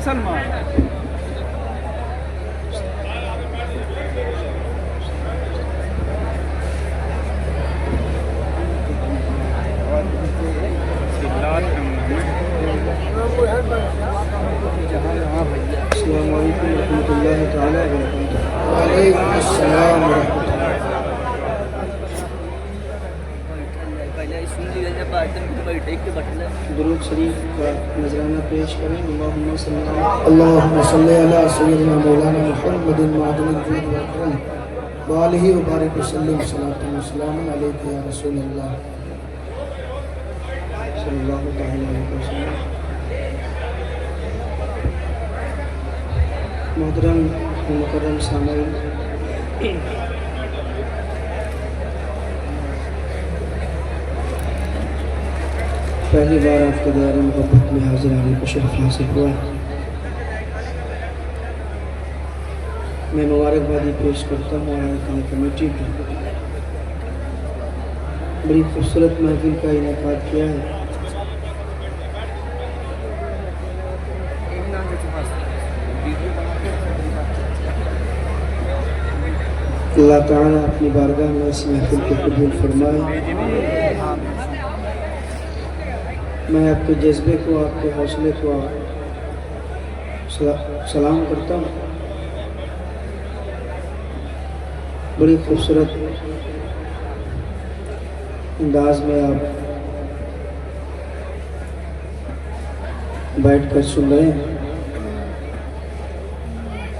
सलमान दुरूद शरीफ का नजराना पेश करें। अल्लाहुम्मा सल्ली अला सय्यिदना मौलाना मुहम्मदिन मअदनिल जुद वल करम व आलिहि व बारिक वसल्लिम सलातन व सलामन अलैका या रसूलल्लाह सल्लल्लाहु तआला अलैहि वसल्लम। मोहतरम मुकर्रम सामईन, पहली बार आपके दायरे मोहब्बत में हाजिर आने को शरफ हासिल हुआ। मैं मुबारकबादी पेश करता हूँ आया कमेटी को। बड़ी खूबसूरत महफिल का इनेकाद किया है। अल्लाह ताला अपनी बारगाह में इस महफिल को कबूल फरमाए। मैं आपके जज्बे को, आपके हौसले को सलाम करता हूँ। बड़ी खूबसूरत अंदाज में आप बैठ कर सुन रहे हैं।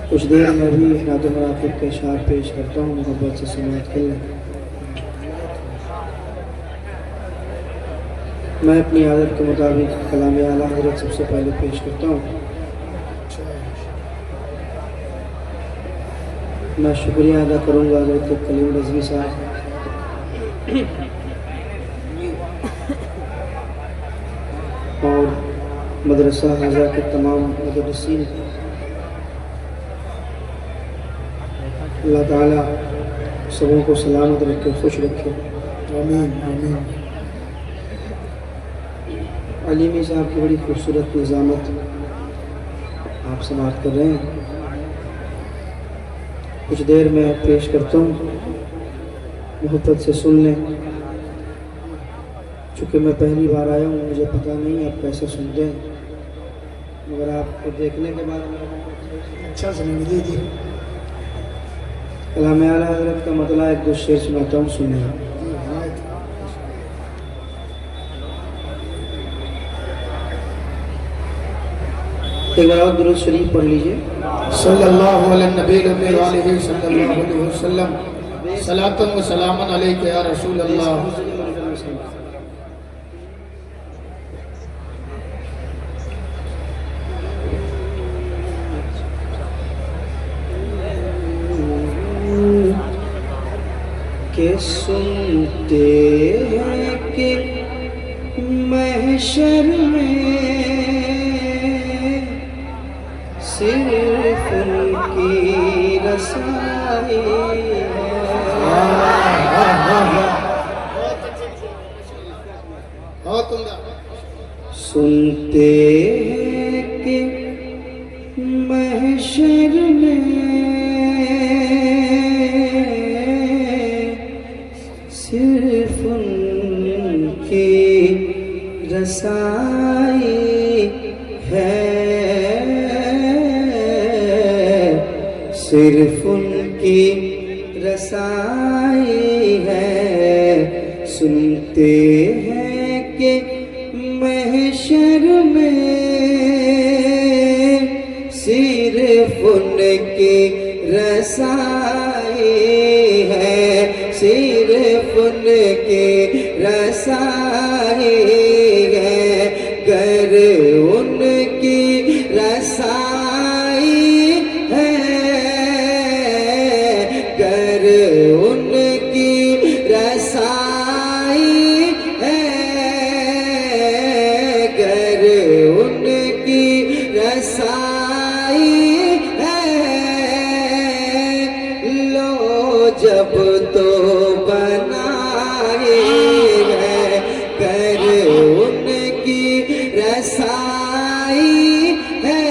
कुछ देर में भी नात मराक़िब के अशार पेश करता हूँ। मोहब्बत से समाअत कर लें। मैं अपनी आदत के मुताबिक कलाम आला हज़रत सबसे पहले पेश करता हूँ। मैं शुक्रिया अदा करूँगा हज़रत कलीम रज़वी साहब और मदरसा हाज़ा के तमाम मुदर्रिसीन। अल्लाह ताला सबों को सलामत रखे, खुश रखे। आमीन आमीन। अलीमी साहब की बड़ी खूबसूरत निज़ामत आप समाअत कर रहे हैं। कुछ देर में पेश करता हूँ, मोहब्बत से सुन लें। चूँकि मैं पहली बार आया हूँ, मुझे पता नहीं आप कैसे सुनते हैं, मगर आपको देखने के बाद अच्छा सुनेंगे। जी कलाम आला हज़रत का मतलब एक दो शेर सुनाता हूँ, सुनिए। एक बार और दुरूद शरीफ पढ़ लीजिए। सल्लल्लाहु अलैहि वसल्लम सलातन व सलामन अलैका या रसूल अल्लाह। के सुनते हैं कि महशर में सिर्फ उनकी रसाई है। सुनते हैं कि महशर में सिर्फ उनकी रसाई है, सिर्फ उनकी रसाई है। सुनते हैं कि महशर में सिर्फ उनकी रसाई है, सिर्फ उनकी रसाई है। गर उनकी रसाई है, गर उनकी रसाई है, गर उनकी रसाई है, जब तो बनाए हैं कर उनकी रसाई है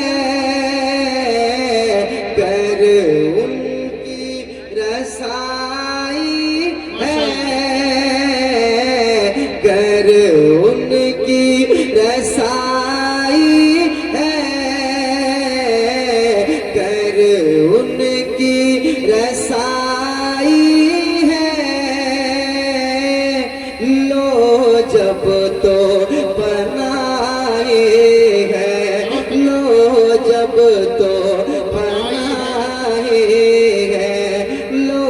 कर उनकी रसाई है कर उनकी रसाई है कर उनकी रसाई है लो जब तो बनाए हैं लो जब तो बनाए हैं लो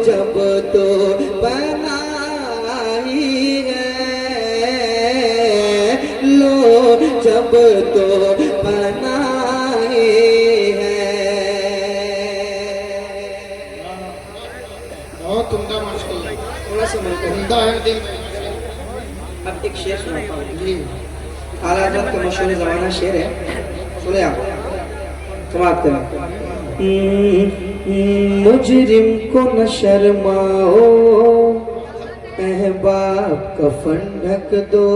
जब तो बनाई है लो जब तो बनाए बहुत उम्दा माशाल्लाह, थोड़ा सा मिलकर उम्दा है दिल। अब एक शेर सुनाता हूँ जी आला हज़रत का मशहूर ज़माना शेर है सुने आप समाप्त करें मुजरिम को न शर्माओ अहबाब कफन ढक दो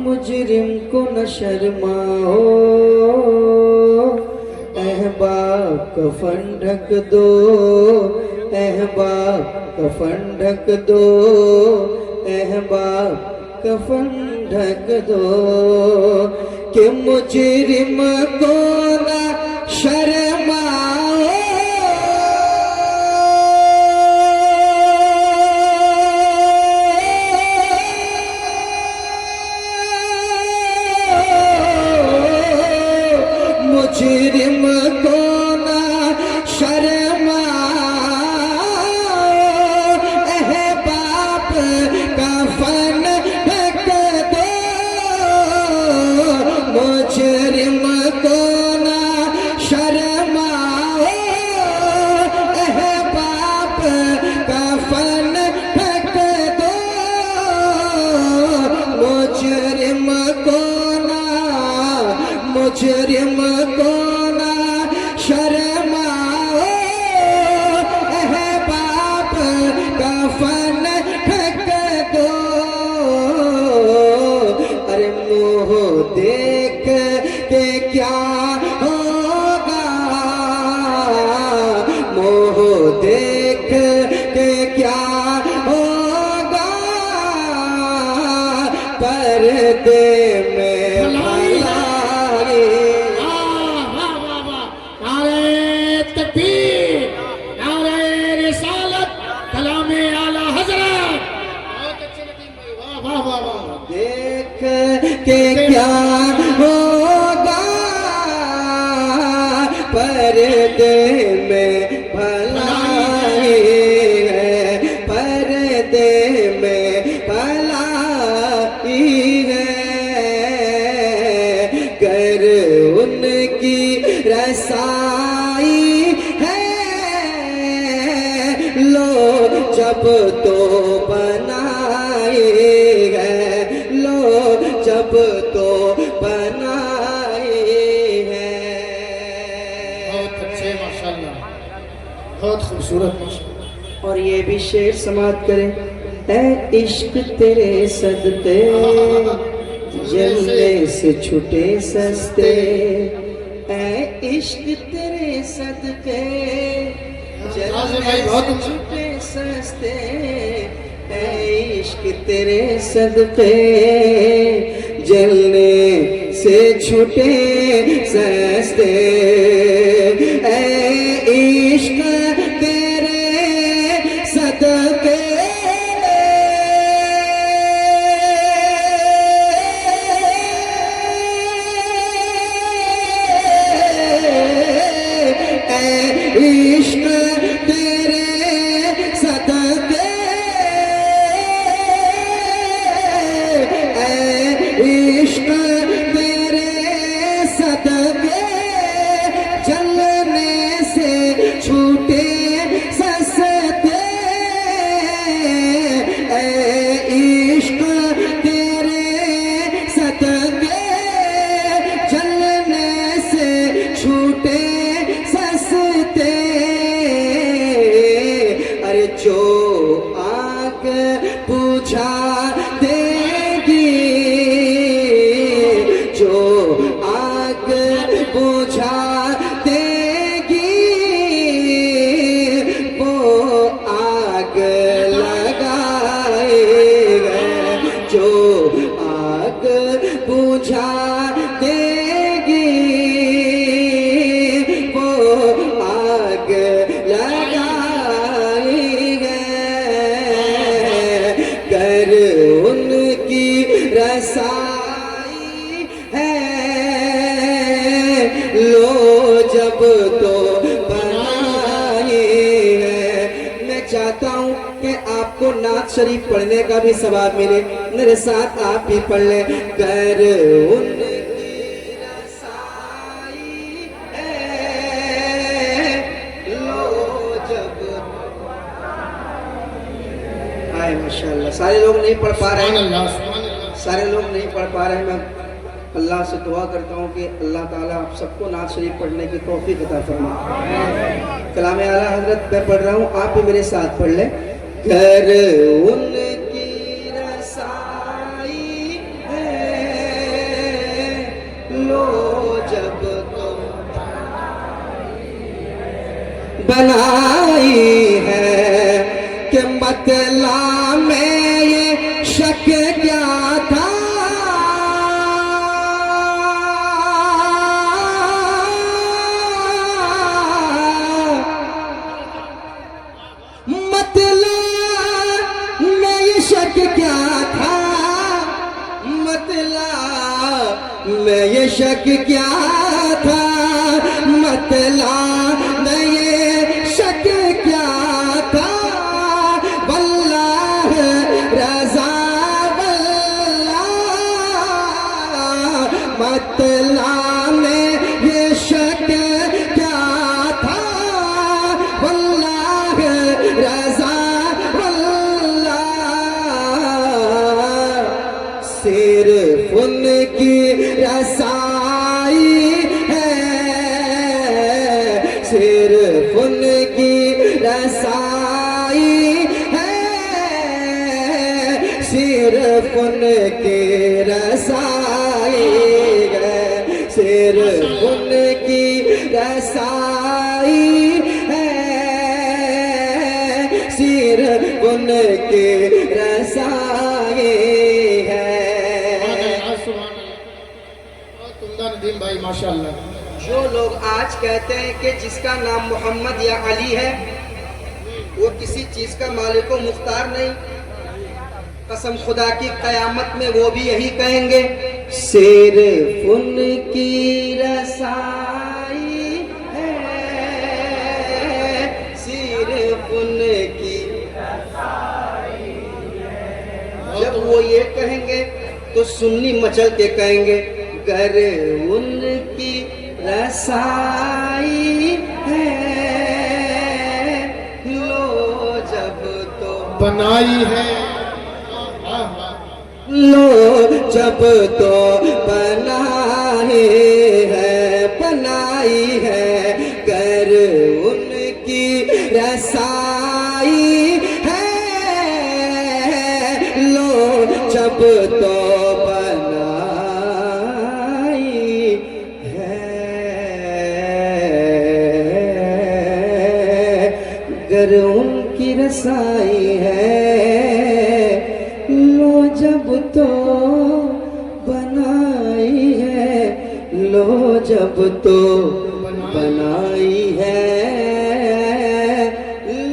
मुजरिम को न शर्माओ अहबाब कफन ढक दो अहबाब कफन ढक दो अहबाब कफन ढक दो कि मुजरिम को ना शर्माओ मुजरिम को ना शर्माओ अहबाब कफन ढक दो मुजरिम को ना शर्माओ अहबाब कफन ढक दो मुजरिम को ना मुजरिम को ना शर्माओ अहबाब कफन ढक दो अरे मुँह देख के क्या होगा मुँह देख के क्या होगा पर्दे में भलाई नारे तकबीर, नारे रिसालत, कलामे आला हजरत। बहुत अच्छे नदीम भाई, वाह वाह वाह वाह। देख के क्या होगा पर्दे में भलाई है पर्दे में भलाई है कर उनकी रसाई है लो जब तो बनाए हैं लो जब तो बनाए हैं बहुत अच्छे माशाल्लाह, बहुत खूबसूरत माशाल्लाह। और ये भी शेर समाप्त करें ऐ इश्क तेरे सदके जलने से छुटे सस्ते ऐ इश्क तेरे सदके जलने से छुटे सस्ते ऐ इश्क तेरे सदके जलने से छुटे सस्ते ऐ इश्क तेरे सदके इश्क तेरे सदके इश्क तेरे सदके जलने से छूटे सस्ते इश्क तेरे सदके जलने से छूटे सस्ते आपको नात शरीफ पढ़ने का भी सवाब मिले। मेरे साथ आप भी पढ़ ले। कर उनकी रसाई है लो जब। हाय माशाल्लाह, सारे लोग नहीं पढ़ पा रहे हैं, सारे लोग नहीं पढ़ पा रहे हैं। मैं अल्लाह से दुआ करता हूँ कि अल्लाह ताला आप सबको नात शरीफ पढ़ने की तौफीक अता फरमाए। कलाम आला हजरत मैं पढ़ रहा हूँ, आप भी मेरे साथ पढ़ लें। कर उनकी रसाई है लो जब तो बनाई है कि मतला में ये शक क्या था। मैं ये शक क्या था, मतला मैं ये शक क्या था। वल्लाह रज़ा वल्लाह मतला में ये शक क्या था। वल्लाह रज़ा वल्लाह सिर्फ उनकी रसाई है, सिर्फ उनकी रसाई है, सिर्फ उनकी रसाई है, सिर्फ उनकी रसाई है, सिर्फ उनकी रसाई है। नदीम भाई माशाल्लाह। जो लोग आज कहते हैं कि जिसका नाम मोहम्मद या अली है वो किसी चीज का मालिक व मुख्तार नहीं, कसम खुदा की कयामत में वो भी यही कहेंगे। सिर्फ उनकी रसाई है, सिर्फ उनकी रसाई है। जब वो ये कहेंगे तो सुन्नी मचल के कहेंगे कर उनकी रसाई है लो जब तो बनाई है, लो जब तो बनाई है, बनाई है। कर उनकी रसाई है लो जब तो उनकी रसाई है लो जब तो बनाई है, लो जब तो बनाई है,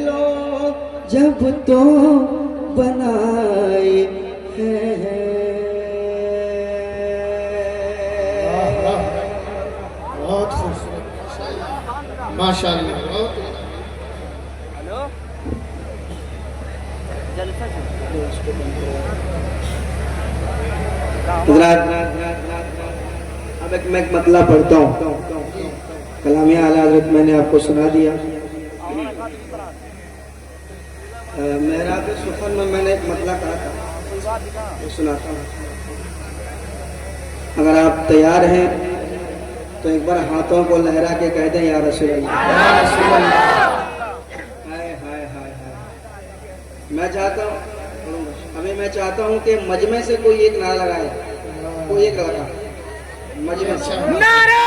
लो जब तो बनाई है। बहुत खूबसूरत माशाल्लाह। अब एक मैं मतलब पढ़ता हूँ। कलामिया आला हज़रत मैंने आपको सुना दिया। मेहराब सुखन में मैंने एक मतलब कहा था, वो सुनाता हूँ। अगर आप तैयार हैं तो एक बार हाथों को लहरा के कह दें या रसूल अल्लाह। मैं चाहता हूँ अभी मैं चाहता हूँ कि मजमे से कोई एक नारा लगाए, कोई एक लगा मजमे से। नारे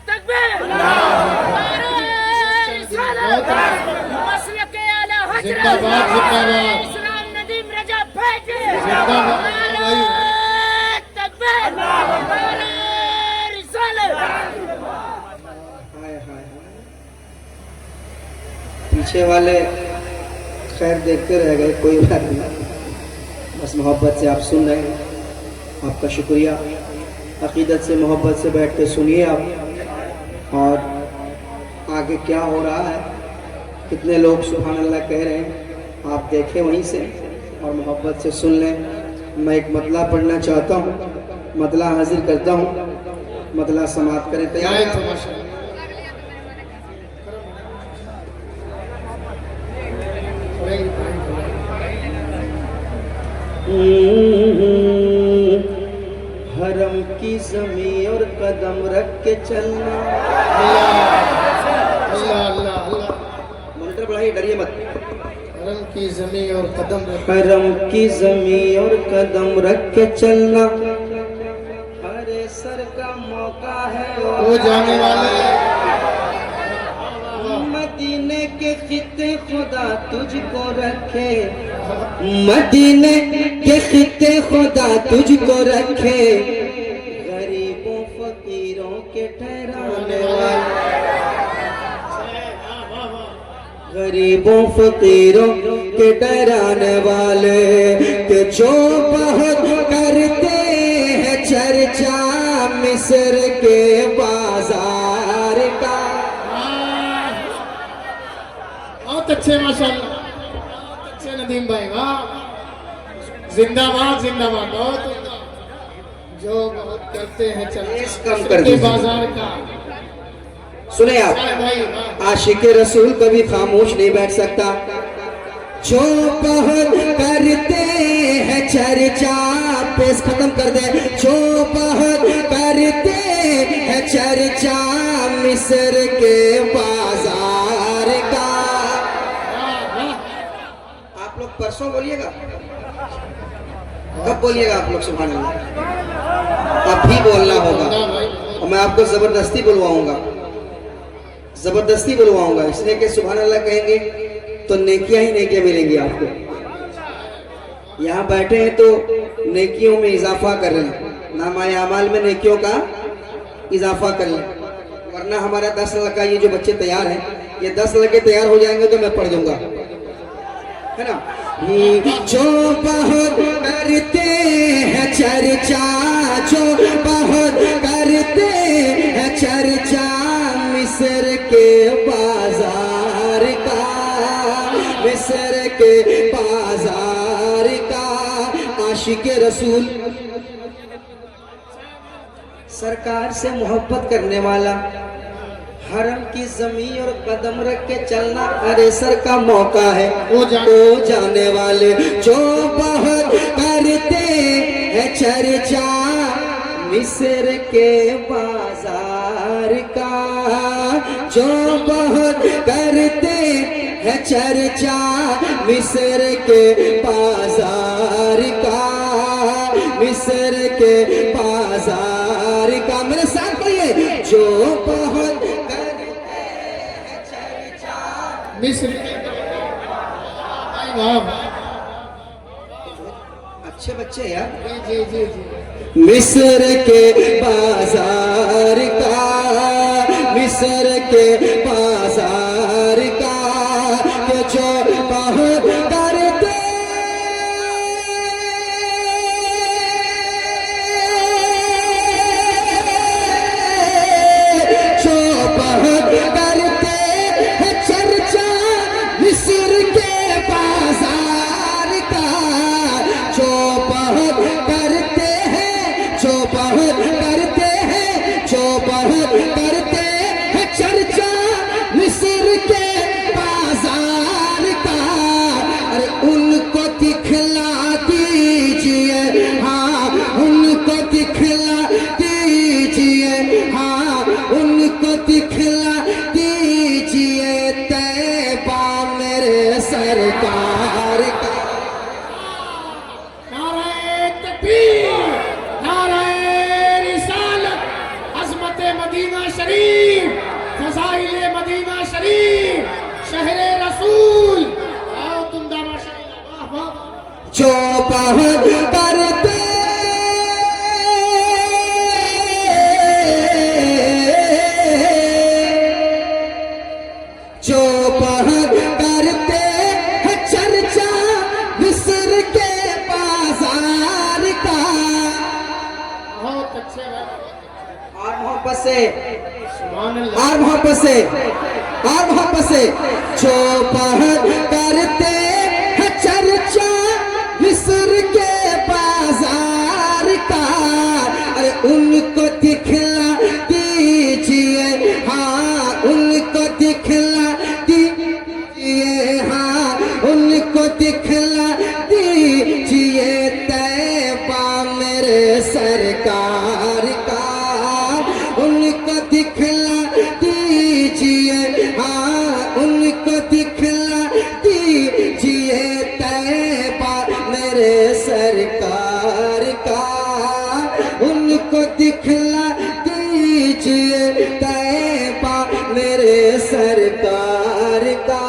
तकबीर, नारे रिसालत, मसलके आला हजरत, इस्लाम नदीम रजा फैज़, नारे तकबीर, नारे रिसालत। पीछे वाले खैर देखते रह गए, कोई बात नहीं, बस मोहब्बत से आप सुन रहे हैं, आपका शुक्रिया। अकीदत से मोहब्बत से बैठ के सुनिए आप, और आगे क्या हो रहा है, कितने लोग सुभान अल्लाह कह रहे हैं। आप देखें वहीं से और मोहब्बत से सुन लें। मैं एक मतला पढ़ना चाहता हूँ, मतला हाजिर करता हूँ, मतला समाप्त करें। तैयार आए हैं तो आप? माशाअल्लाह। हरम की जमी और कदम रख के चलना। अल्लाह अल्लाह अल्लाह। मॉनिटर बढ़ाइए, डरिए मत। हरम की जमी और कदम रख, हरम की जमी और कदम रख के चलना। अरे सर का मौका है वो जाने वाले मदीने के खिते खुदा तुझको रखे, मदीने के खिते खुदा तुझको रखे, गरीबों फकीरों के ठहराने वाले, गरीबों फकीरों के डराने वाले, के जो बहुत करते हैं चर्चा मिस्र के बाजार का। बहुत अच्छे माशाअल्लाह, बहुत अच्छे नदीम भाई, वाह, जिंदाबाद जिंदाबाद। बहुत उम्दा। जो बहुत करते हैं पेश चर्चा कम कर के दीजिए। बाजार का। सुने आप, भाई वाह। आशिक रसूल कभी खामोश नहीं बैठ सकता। जो बहुत करते हैं चर्चा, पेश खत्म कर दे। जो बहुत करते हैं चर्चा मिस्र के बाजार का। आप लोग परसों बोलिएगा, कब बोलिएगा आप लोग? सुभान अल्लाह। अब भी बोलना होगा और मैं आपको जबरदस्ती बुलवाऊंगा, जबरदस्ती बुलवाऊंगा, इसलिए कि सुभान अल्लाह कहेंगे तो नेकियां ही नेकियां मिलेंगी आपको। यहाँ बैठे हैं तो नेकियों में इजाफा कर रहे हैं, नामाए अमाल में नेकियों का इजाफा कर लें, वरना हमारा 10 लड़का ये जो बच्चे तैयार हैं, ये 10 लड़के तैयार हो जाएंगे तो मैं पढ़ दूंगा, है ना। जो बहुत करते हैं चर्चा, जो बहुत करते हैं चर्चा मिस्र के बाजार का, मिस्र के बाजार का। आशिक रसूल सरकार से मोहब्बत करने वाला, हरम की जमीन और कदम रख के चलना, अरे सर का मौका है वो जाने वाले। जो बहुत करते हैं चर्चा मिस्र के बाजार का, जो बहुत करते हैं चर्चा मिस्र के बाजार का, मिस्र के बाजार का। मेरे साथ कहिए, जो बहुत मिस्र वाह। अच्छे बच्चे यार। जी जी जी जी। मिस्र के बाजार का, मिस्र के बाजार का, के जो बहुत करते जो बहुत करते हैं चर्चा मिस्र के बाजार का, जो बहुत करते हैं, जो बहुत करते हैं, जो बहुत करते हैं चर्चा मिस्र के बाजार का। अरे उनको दिखला दीजिए, हाँ उनको दिखला दीजिए, हाँ उनको दिखला दीजिए तैबा मेरे सरकार का। नारे तकबीर, नारे रिसालत, अज़मत मदीना शरीफ, फज़ाइल मदीना शरीफ, शहरे रसूल। आओ तुम माशाअल्लाह, वाह वाह। जो बहुत करते जो बहुत करते हैं चर्चा मिस्र के बाजार का। बहुत अच्छे भाई। और मोहब्बत से, सुभान अल्लाह। और मोहब्बत से, और मोहब्बत से। जो बहुत करते दिखला दीजिए, हाँ उनको दिखला दीजिए तैबा मेरे सरकार का, उनको दिखला दीजिए, हाँ उनको दिखला दीजिए तैबा मेरे सरकार का, उनको दिखला दीजिए तैबा मेरे सरकार का।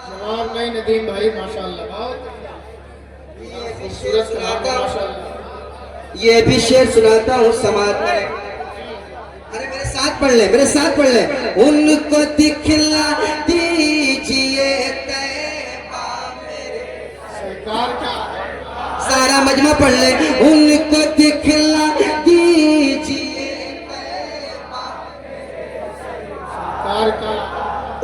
जवाब नहीं नदीम भाई, माशाअल्लाह, बहुत खूबसूरत कलाम है, माशाअल्लाह। ये भी शेर सुनाता हूँ समाज में, अरे मेरे साथ पढ़ ले, मेरे साथ पढ़ ले। उनको दिखला दीजिए तैबा मेरे सरकार का, सारा मजमा पढ़ ले। उनको दिखला दीजिए सरकार का,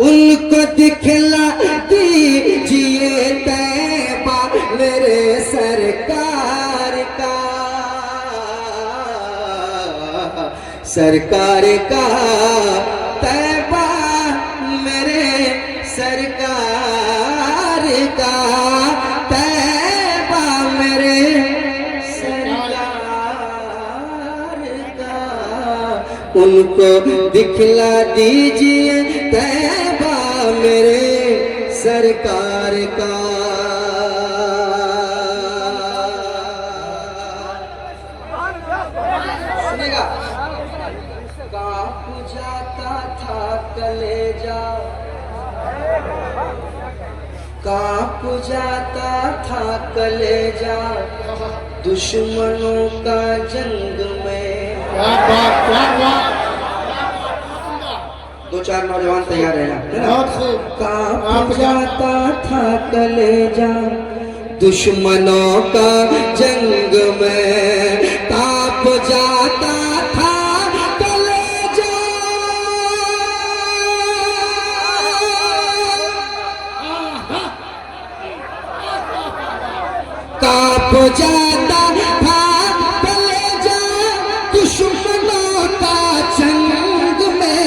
उनको दिखला दीजिए तैबा मेरे सरकार का, सरकार का तैबा मेरे सरकार का, तैबा मेरे सरकार का, उनको दिखला दीजिए तैबा मेरे सरकार का। सुनेगा, कांप जाता था कलेजा, कांप जाता था कलेजा दुश्मनों का जंग में। क्या बात, क्या बात, दो चार नौजवान तैयार रहना। बहुत खूब। कांप जाता था कलेजा दुश्मनों का जंग में, कांप जाता था कलेजा, कांप जाता था कलेजा दुश्मनों का जंग में,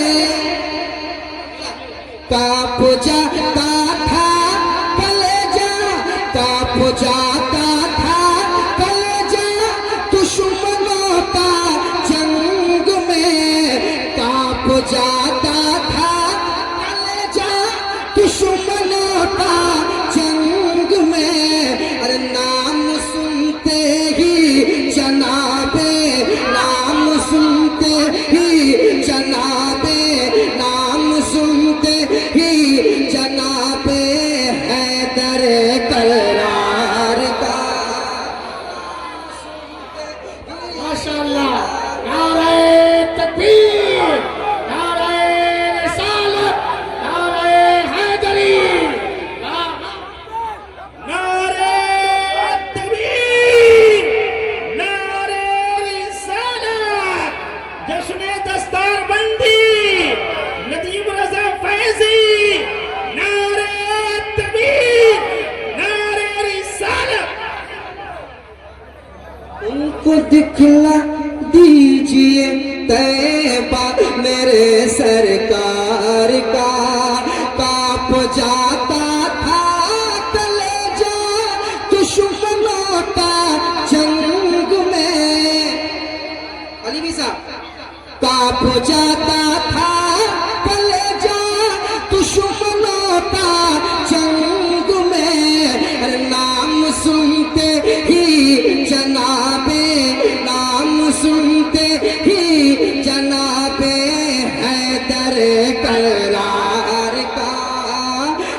कांप जाता था कलेजा, कांप जाता था कलेजा दुश्मनों का जंग में, कांप जाता था कलेजा दुश्मनों का जंग में। अरे नाम सुनते ही जनाबे, नाम सुनते ही जनाबे, नाम सुनते ही जनाबे हैदर करार का, माशाअल्लाह। नारे तकबीर, नारे रिसालत, नारे हैदरी, नारे तकबीर, नारे रिसालत, जश्न दस्तारबंदी, नदीम रजा फैजी, नारे तकबीर, नारे रिसालत। उनको दिखला दीजिए तैबा मेरे सरकार का, कांप जाता था कलेजा दुश्मनों का जंग में। अली भी साहब, कांप जाता था कलेजा दुश्मनों का जंग में। अरे नाम सुनते ही जनाबे, नाम सुनते ही जनाबे हैदर करार का,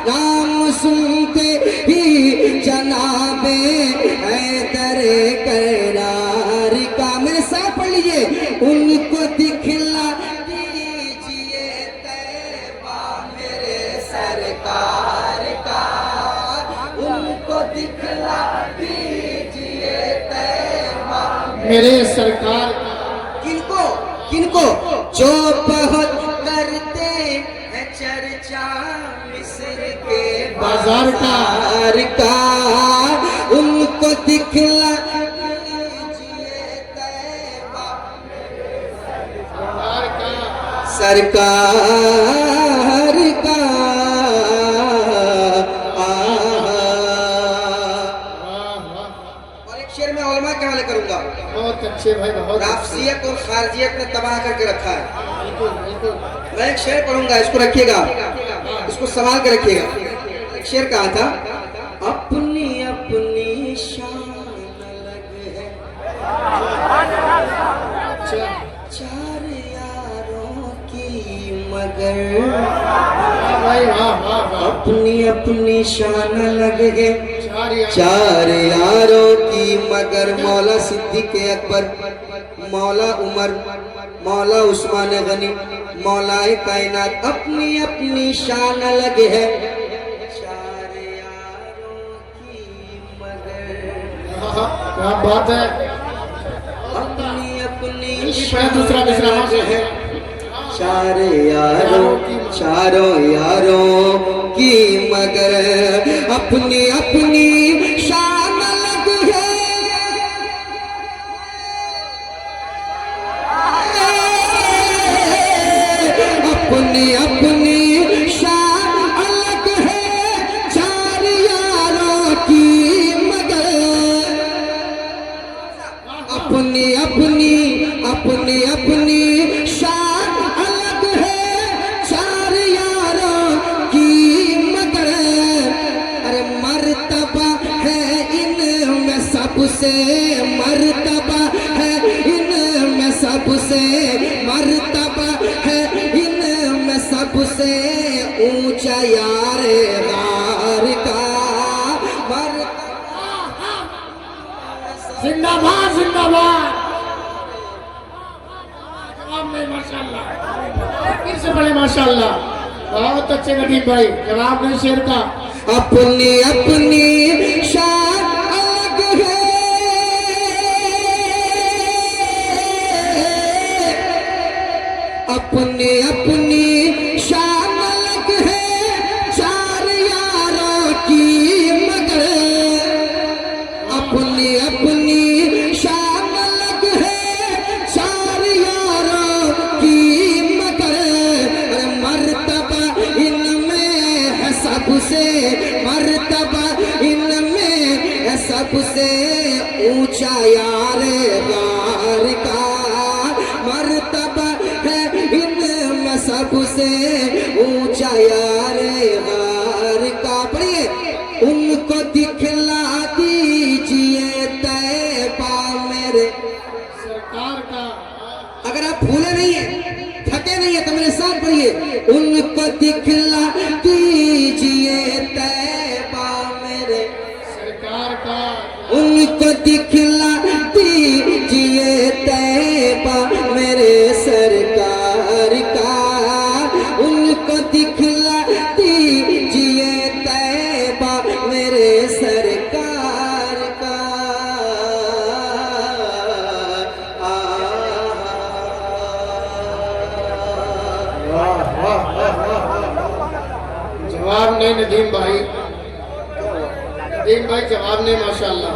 नाम सुनते ही जनाबे हैदर करार का। मेरे साथ पढ़ लीजिए। उनको दिखला दीजिए तैबा मेरे सरकार का, उनको दिखला दीजिए तैबा मेरे सरकार का। किनको, किनको? जो बहुत करते हैं चर्चा मिस्र के बाजार का, का, उनको दिखला दीजिए तैबा सरकार का, सरकार का और एक शेर में उलमा के हवाले करूंगा। बहुत अच्छे भाई, बहुत अच्छे। राफसियत और खारजियत ने तबाह करके रखा है। बिल्कुल बिल्कुल। मैं एक शेर पढ़ूंगा, इसको रखिएगा, इसको संभाल के रखिएगा। एक शेर कहा था, अपनी अपनी शान अलग है, चार यारों की मगर भाई वाह वाह वाह। अपनी अपनी शान अलग है, चार चार यारों की मगर मौला सिद्दीक अकबर, मौला उमर, मौला उस्मान गनी, मौलाए कायनात, अपनी अपनी शान अलग है, चार यारों की मगर क्या बात है। अपनी अपनी दूसरा मिसरा है, चारों यारों की मगर अपनी अपनी शान अलग है, अपनी अपनी शान अलग है, चार यारों की मगर अपनी अपनी शान अलग है, चार यारों की मगर अरे मर्तबा है इनमें सबसे, मर्तबा है इनमें सबसे, मर्तबा है इनमें सबसे ऊंचा यार गार का मर्तबा। जिंदाबाद जिंदाबाद। जवाब नहीं माशाल्लाह, फिर से बड़े माशाल्लाह। बहुत अच्छे नदीम भाई, जवाब नहीं शेर का। अपनी अपनी शान अलग है, अपनी अपनी शान अलग है, चार यारों की मगर अपनी अपनी शान अलग है, चार यारों की मगर अरे मर्तबा इनमें है सबसे, मर्तबा इनमें है सबसे ऊंचा यार गार का, मर्तबा है इनमें सबसे ऊंचा यार गार का। पढ़िए, उनको दिखला दीजिए तैबा मेरे सरकार का। अगर आप भूले नहीं है, थके नहीं है तो मेरे साथ पढ़िए, उनको दिखला दीजिए तैबा मेरे सरकार का। उनको दिखला दीजिए तैबा मेरे सरकार का, उनको दिखला दीजिए तैबा मेरे सरकार का। जवाब नहीं नदीम भाई, नदीम भाई जवाब नहीं माशाल्लाह।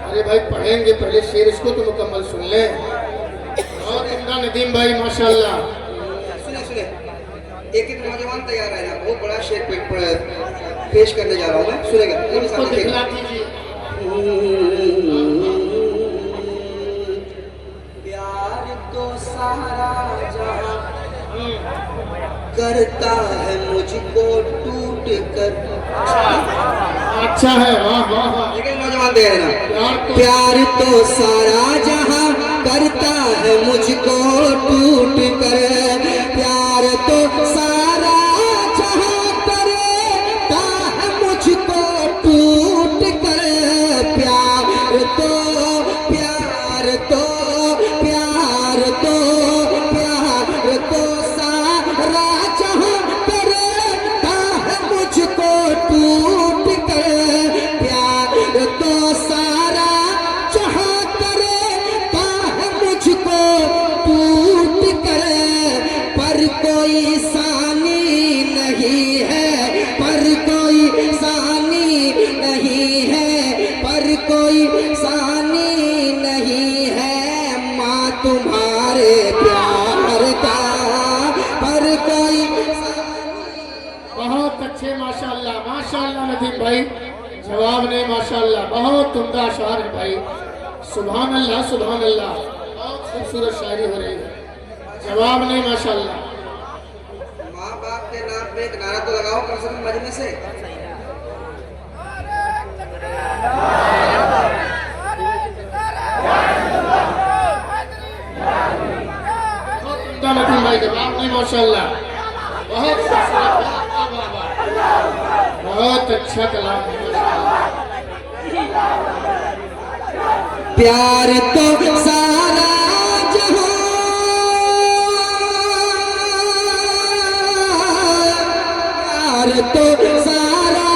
अरे भाई पढ़ेंगे पहले शेर, इसको तो मुकम्मल सुन ले। बहुत उम्दा नदीम भाई माशाल्लाह। सुने सुने, एक एक नौजवान तैयार है ना, बहुत बड़ा शेर पेश करने जा रहा हूँ मैं, सुनेगा उसको दिखला दीजिए। प्यार तो सारा जहां करता है मुझको टूट कर। अच्छा है, वाह वाह वाह। लेकिन नौजवान दे रहे ना, प्यार तो प्यार तो सारा जहां करता है मुझको टूट कर, प्यार तो सारा जहां करता है मुझको टूट कर, प्यार तो प्यार तो प्यार तो प्यार तो सारा जहां करता है मुझको टूट कर, प्यार तो सारा जहां करता है मुझको टूट कर, पर कोई सा कोई बहुत अच्छे माशाल्लाह माशाल्लाह नदीम भाई जवाब ने माशाल्लाह बहुत उम्दा अशआर है भाई सुभान अल्लाह बहुत खूबसूरत शायरी हो रही है जवाब ने माशाल्लाह माँ बाप के नाम पे एक नारा तो लगाओ कम से कम मजमे से। नदीम भाई जवाब ने माशाल्लाह बहुत खूबसूरत बहुत अच्छा कलाम है प्यार तो सारा जहां प्यार तो सारा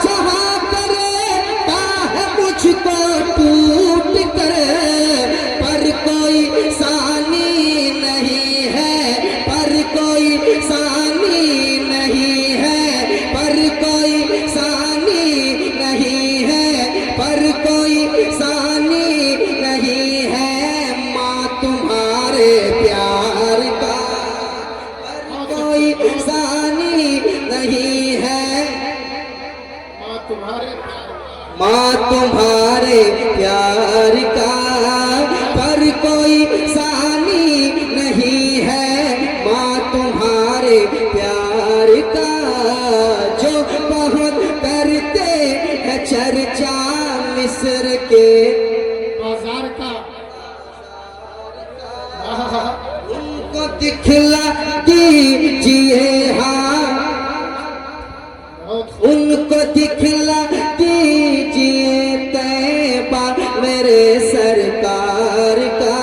जहां करता है मुझको टूट कर पर कोई सानी नहीं है पर कोई सानी नहीं है पर कोई सानी नहीं है पर कोई सानी नहीं है माँ तुम्हारे प्यार का पर कोई सानी नहीं है माँ तुम्हारे प्यार का पर कोई सानी नहीं है माँ तुम्हारे प्यार का जो बहुत करते हैं चर्चा मिस्र के बाजार का उनको दिखला दीजिए हाँ उनको दिखला दीजिए तैबा मेरे सरकार का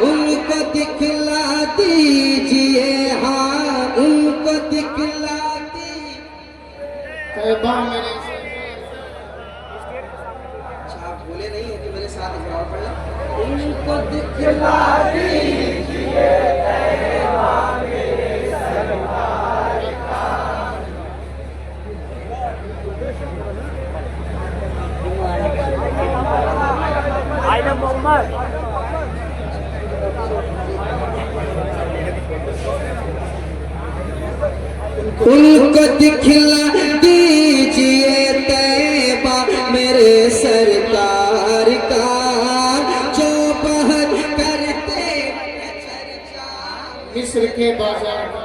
उनको दिखला दीजिए हाँ उनको दिखला दीजिए तैबा मेरे अच्छा आप बोले नहीं है कि मेरे साथ इकरार पढ़ना। उनको दिखला दीजिए उनको दिखला दीजिए तैबा मेरे सरकार का जो बहुत करते हैं चर्चा मिस्र के बाजार का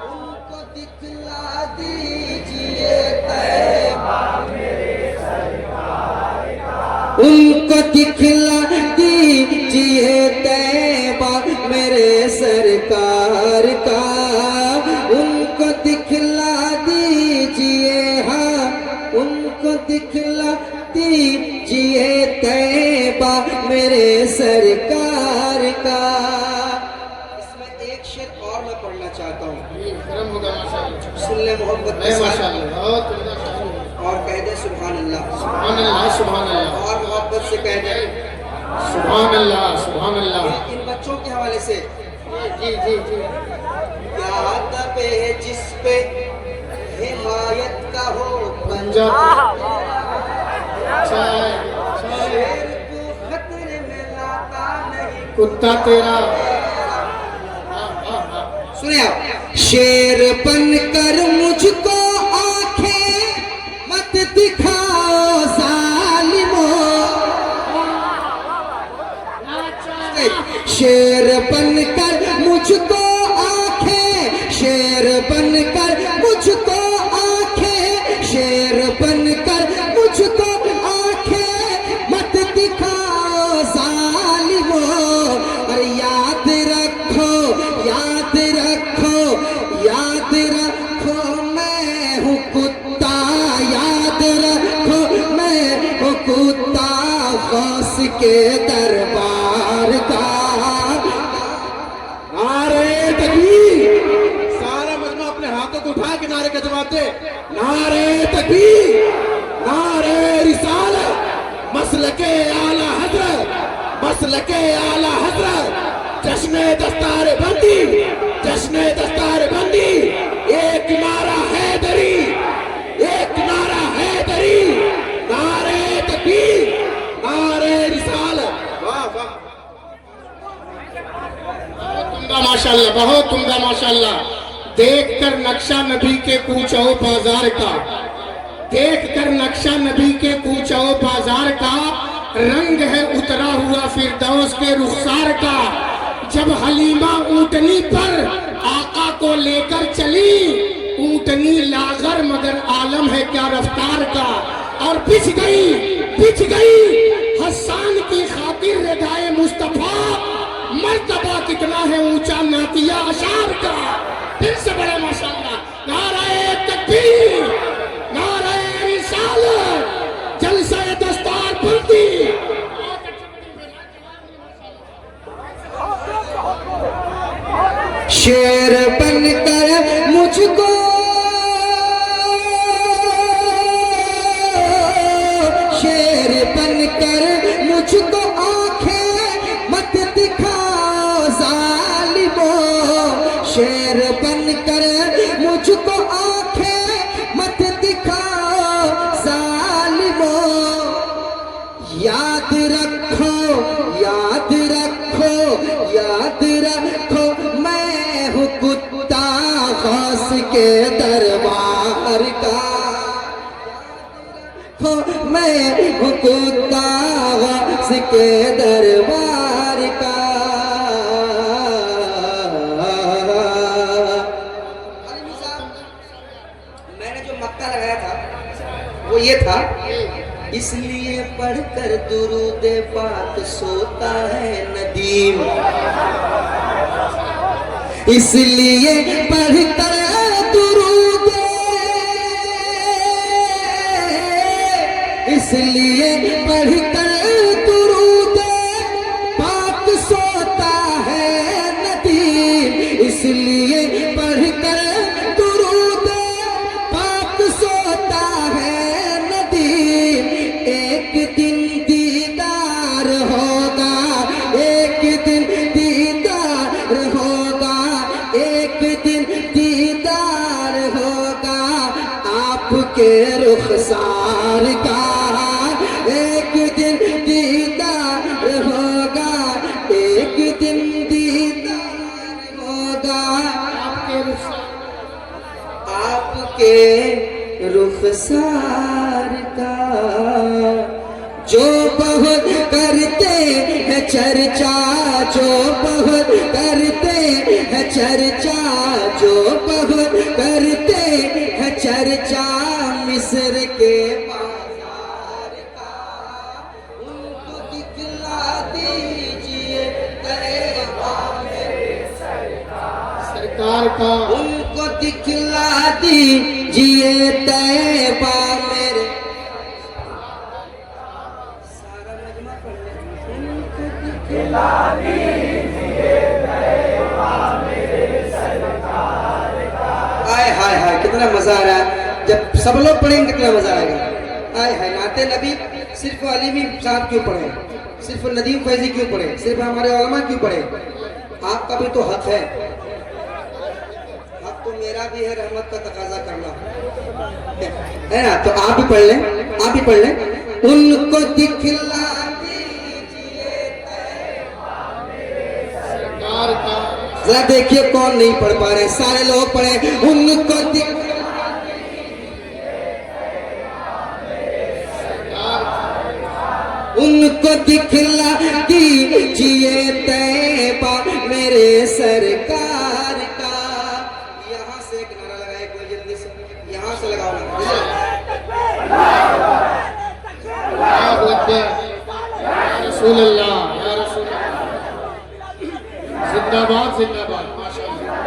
उनको दिखला दीजिए तैबा मेरे सरकार का उनको दिखला दीजिए तैबा मेरे सरकार का उनको दिखला दीजिए हाँ उनको दिखला दीजिए तैबा मेरे सरकार का। इसमें एक शेर और मैं पढ़ना चाहता हूँ ये करम होगा माशाल्लाह सुन ले मोहब्बत के नहीं साथ माशाल्लाह बहुत उम्दा शायरी है और कह दे सुभान अल्लाह सुभान अल्लाह और मोहब्बत से कह दे सुभान अल्लाह इन बच्चों के हवाले से जी जी जी याद पे जिस पे हिमायत का हो पंजाब चाय शेर को खतरे में लाता नहीं कुत्ता तेरा सुने आप शेर बनकर मुझको आंखें मत दिखाओ जालिमो शेर बनकर मुझको आंखें शेर बनकर मुझको आंखें शेर बनकर मुझको आंखें मत दिखाओ जालिमो और याद रखो याद रखो याद रखो मैं हूँ कुत्ता याद रखो मैं हूँ कुत्ता गौस के दरबार का। नारे तकबीर सारा मजमा अपने हाथों को उठा के नारे का जवाब दे नारे तकबीर नारे रिसालत मसलके आला हजरत जश्न दस्तार बंदी एक नारा हैदरी नारे तकबीर नारे रिसालत वाह वाह माशाल्लाह माशाल्लाह, बहुत उम्दा माशाल्लाह। देखकर नक्शा नबी के कूचो बाजार का, देखकर नक्शा नबी के कूचो बाजार का, रंग है उतरा हुआ फिरदौस के रुखसार का। जब हलीमा ऊंटनी पर आका को लेकर चली, ऊंटनी लागर मगर आलम है क्या रफ्तार का। और बिछ गई हसन की खातिर रदाए मुस्तफा, मर्तबा कितना है ऊंचा नातिया अशार का। फिर से बड़ा माशाअल्लाह, नाराए तकबीर, नाराए रिसालत, जलसा दस्तार बंदी। शेर बनकर मुझको शेर बनकर मुझको आंखें मत दिखाओ जालिमों, शेर बनकर मुझको आंखें मत दिखाओ जालिमों। याद रखो याद रखो याद रखो, मैं हूँ कुत्ता गौस के दरबार का, मैं हूँ कुत्ता गौस के दरबार का। मैंने जो मक्का लगाया था वो ये था, इसलिए पढ़कर दुरूद पाक सोता है नदीम, इसलिए पढ़कर दुरूद, इसलिए पढ़कर दुरूद पाक सोता है नदीम, इसलिए पढ़कर दुरूद पाक सोता है नदीम। एक दिन दीदार होगा, एक दिन दीदार होगा, एक दिन दीदार होगा आपके रुखसार का, एक दिन दीदार होगा, एक दिन दीदार होगा आपके रुखसार का। जो बहुत करते हैं चर्चा, जो बहुत करते हैं चर्चा, जो बहुत करते हैं चर्चा मिस्र के बाजार का, उनको दिखला दीजिए तैबा मेरे सरकार का, उनको दिखला दीजिए तैबा मेरे। सारा मजमा पढ़ ले। उनको दिखला दीजिए तैबा मेरे सरकार का। आय हाय हाय, कितना मजा आ रहा है जब सब लोग पढ़ेंगे, कितना मजा आएगा। आय हाय, नाते नबी सिर्फ अलीमी साहब क्यों पढ़े, सिर्फ नदीम फैजी क्यों पढ़े, सिर्फ हमारे उलमा क्यों पढ़े। आपका भी तो हक है, हक तो मेरा भी है रहमत का तकाजा करना, है ना। तो आप भी पढ़ लें, आप भी पढ़ लें। उनको दिखला दीजिए तैबा मेरे सरकार का। जरा देखिए कौन नहीं पढ़ पा रहे, सारे लोग पढ़े। उनको उनको दिखला दीजिए तैबा मेरे सरकार का। यहाँ से एक नारा लगाए कोई जल्दी से, यहाँ से लगाओ ना। रसूल अल्लाह, या रसूल अल्लाह, जिंदाबाद जिंदाबाद, माशाअल्लाह,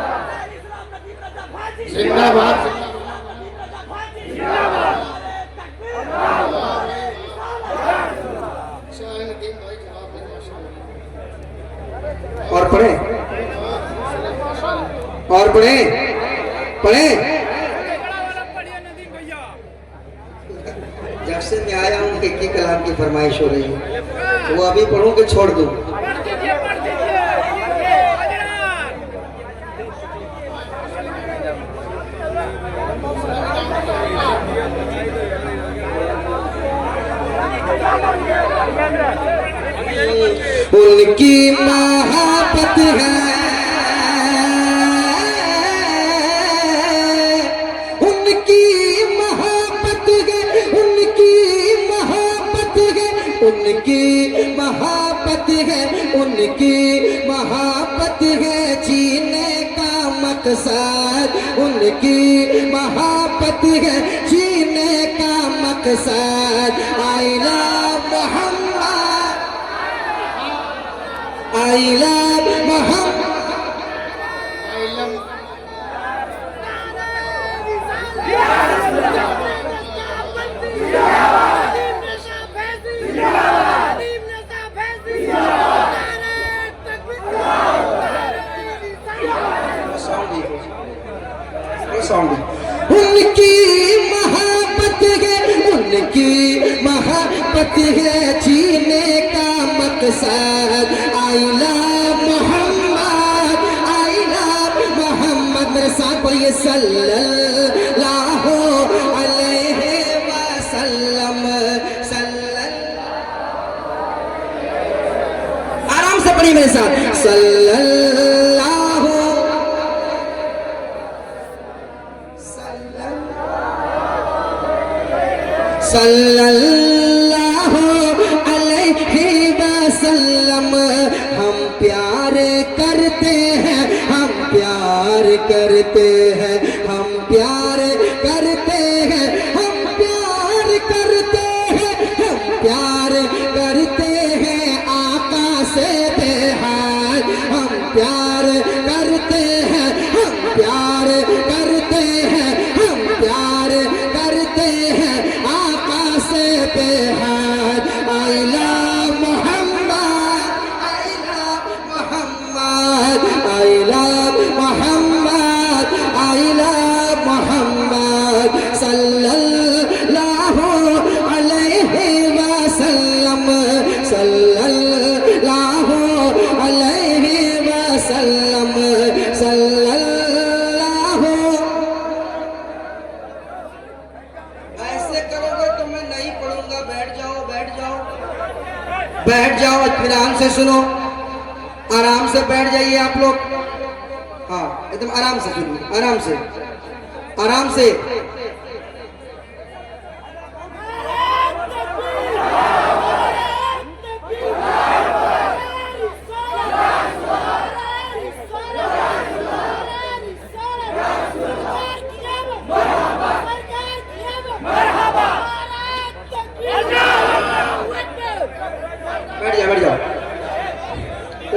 जिंदाबाद जिंदाबाद। और पढ़े, और पढ़े, पढ़े। जब से मैं आया हूँ एक ही कलाम की फरमाइश हो रही है, वो अभी पढ़ूं कि छोड़ दूं। उनकी मोहब्बत है उनकी महाबत है, उनकी महाबत है जीने का मकसद, उनकी महाबत है जीने का मकसद। I love Mohammad, I love Mohammad. उनकी महाबत है, उनकी महाबत है जीने का मकसद। I love Mohammad, I love Mohammad. मेरे साथ बोलिए सल्लल्लाहु अलैहि वसल्लम, सल्लल्लाहु। आराम से पढ़िए मेरे साथ, सल्लल्लाहु सल्लल्लाहु अलैहि वसल्लम। हम प्यार करते हैं, हम प्यार करते हैं, हम प्यार करते हैं, हम प्यार करते हैं, हम प्यार करते हैं आका से बेहद। हम प्यार करते हैं, हम प्यार करते हैं, हम प्यार करते हैं आका से बेहद। I love Mohammad, I love Mohammad, I love Mohammad, I love Mohammad सल्लल्लाहु अलैहि वसल्लम, सल्लल्लाहु अलैहि वसल्लम, सल्लल्लाहु। ऐसे करोगे तो मैं नहीं पढ़ूंगा। बैठ जाओ, बैठ जाओ, बैठ जाओ, इत्मीनान से सुनो, आराम से बैठ जाइए आप लोग। हाँ, एकदम आराम से सुनिए, आराम से, आराम से। बैठ जाओ, बैठ जाओ,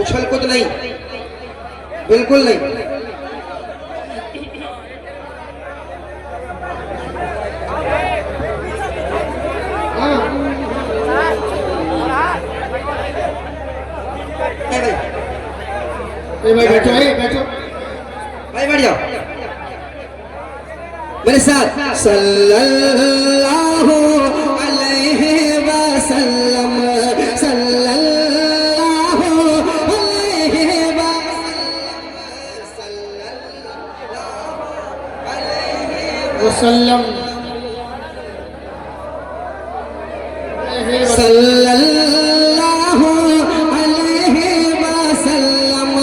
उछल कूद नहीं, बिल्कुल नहीं। भाई बैठो, बैठो भाई, बैठ जाओ मेरे साथ, सल्लल्लाहु अलैहि वसल्लम, सल्लल्लाहु अलैहि वसल्लम, सल्लल्लाहु अलैहि वसल्लम।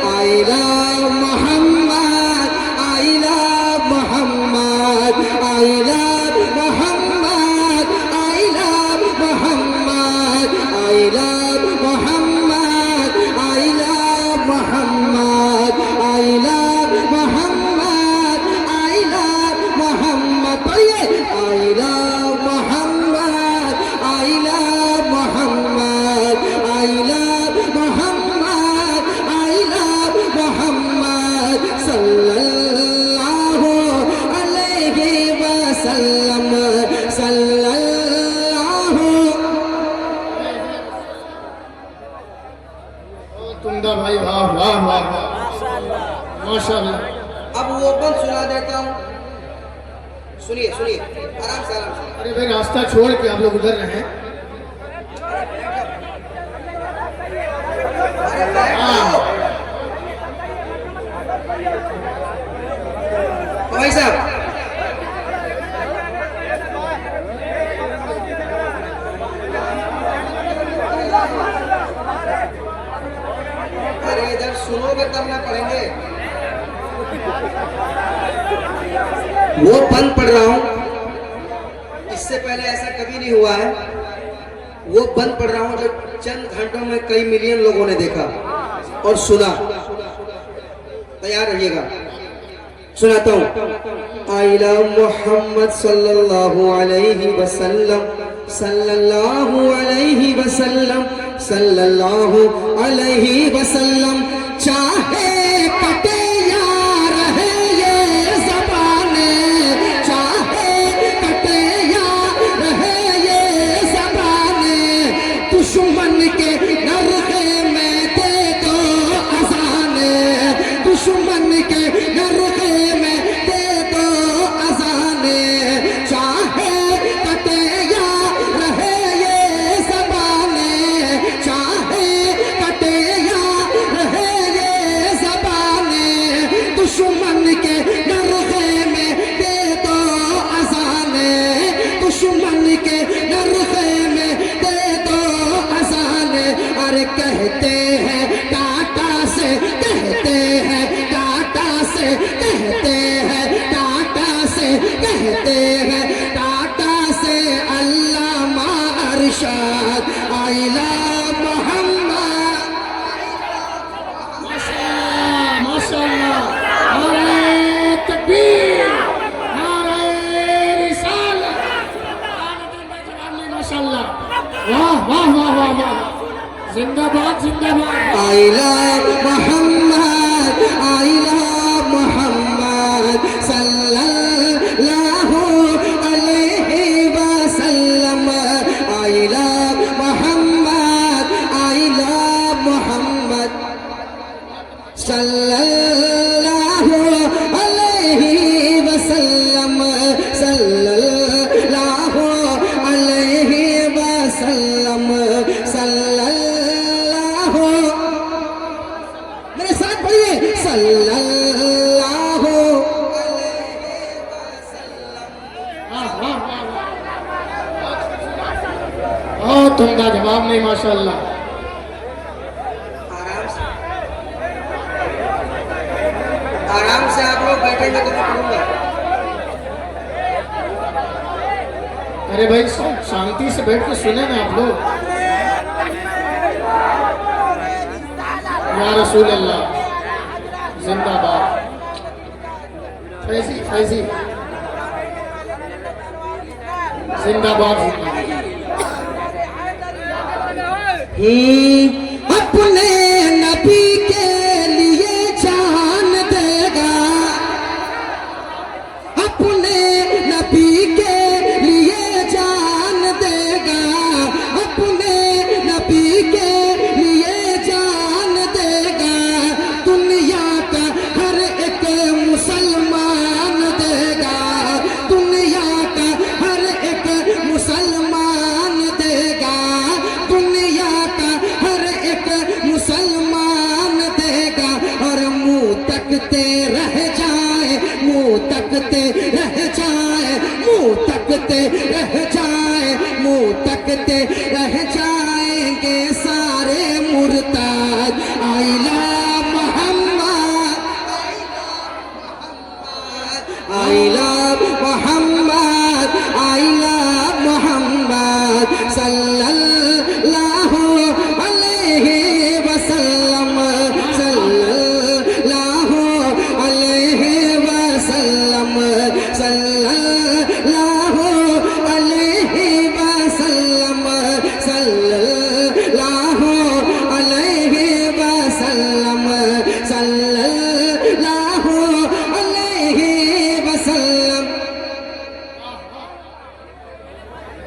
I love Mohammad, I love Mohammad, I love Mohammad, I love Mohammad, I love Mohammad, I love Mohammad, I love Mohammad, I love Muhammad. पढ़िए, I love Mohammad, I love Mohammad, I love Mohammad, I love Mohammad सल्लल्लाहु अलैहि वसल्लम, सल्लल्लाहु। तुमदा भाई, वाह वाह वाह, माशाअल्लाह। अब वो बंद सुना देता हूँ, सुनिए सुनिए, आराम से, आराम से। अरे भाई, रास्ता छोड़ के आप लोग उधर रहे। भाई साहब, अरे इधर सुनोगे तब ना पढ़ेंगे। वो बंद पढ़ रहा हूं, इससे पहले ऐसा कभी नहीं हुआ है। वो बंद पढ़ रहा हूँ जो चंद घंटों में कई मिलियन लोगों ने देखा और सुना। तैयार रहिएगा, सुनाता हूँ। आइला मोहम्मद सल्लल्लाहु अलैहि वसल्लम, सल्लल्लाहु अलैहि वसल्लम, सल्लल्लाहु अलैहि वसल्लम। चाहे कटे या रहे ये ज़बाने, चाहे कटे या रहे ये ज़बाने, दुश्मन के नरखे में दे दो अज़ाने, दुश्मन के नरखे में दे दो अज़ाने। चाहे कटे या रहे ये ज़बाने, चाहे कटे या रहे ये ज़बाने, दुश्मन के नरखे में दे दो अज़ाने, दुश्मन के नरखे में दे दो अज़ाने। अरे कहते हैं टाटा से, कहते हैं टाटा से, कहते हैं टाटा से, कहते हैं टाटा से अल्लामा अरशद आइला मोहम्मद। माशाअल्लाह, नारे तकबीर, नारे रिसालत, माशाअल्लाह, वाह वाह वाह वाह वाह, जिंदाबाद जिंदाबाद। आइला मोहम्मद, आइला मोहम्मद सल्लल्लाहु अलैहि वसल्लम। आइला मोहम्मद, आइला मोहम्मद सल्लल्लाहु अलैहि वसल्लम, सल्लल्लाहु अलैहि वसल्लम, सल्लल्लाहु, मेरे साथ पढ़िए, सल्लल्लाहु वाह वाह वाह वाह, बहुत उम्दा जवाब नहीं माशाअल्लाह। आराम से आप लोग बैठेंगे तो मैं पढ़ूंगा। अरे भाई शांति से बैठ के सुने ना आप लोग। या रसूल अल्लाह, जिंदाबाद। फैजी फैजी, जिंदाबाद जिंदाबाद। अपने नबी के लिए जान देगा, अपने नबी के लिए जान देगा, अपने नबी के लिए जान देगा। दुनिया का हर एक मुसलमान देगा, दुनिया का हर एक मुसलमान देगा, दुनिया का हर एक मुसलमान देगा। और मुंह तकते रह जाए, मुंह तकते रह जाए, मुंह तकते रह जाए, मुंह तकते रह जाएंगे सारे मुर्ताद। आइला मोहम्मद, आइला मोहम्मद, आइला मोहम्मद सल्लल्लाहु अलैहि वसल्लम, सल्लल्लाहु अलैहि वसल्लम, सल्लल्लाहु अलैहि वसल्लम, सल्लल्लाहु अलैहि वसल्लम, सल्लल्लाहु अलैहि वसल्लम।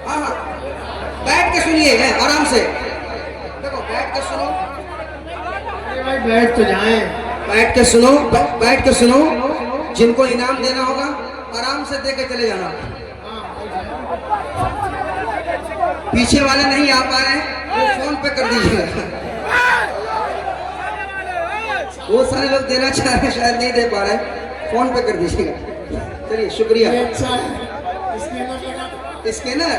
हाँ, बैठ के सुनिए है आराम से, देखो बैठ के सुनो, अरे भाई बैठ तो जाएं। बैठ के सुनो, बैठ के सुनो। जिनको इनाम देना होगा आराम से दे के चले जाना। पीछे वाले नहीं आ पा रहे हैं वो फोन पे कर दीजिएगा। वो सारे लोग देना चाह रहे हैं शायद नहीं दे पा रहे, फोन पे कर दीजिएगा। चलिए शुक्रिया। ये अच्छा है, स्कैनर लगा दो। स्कैनर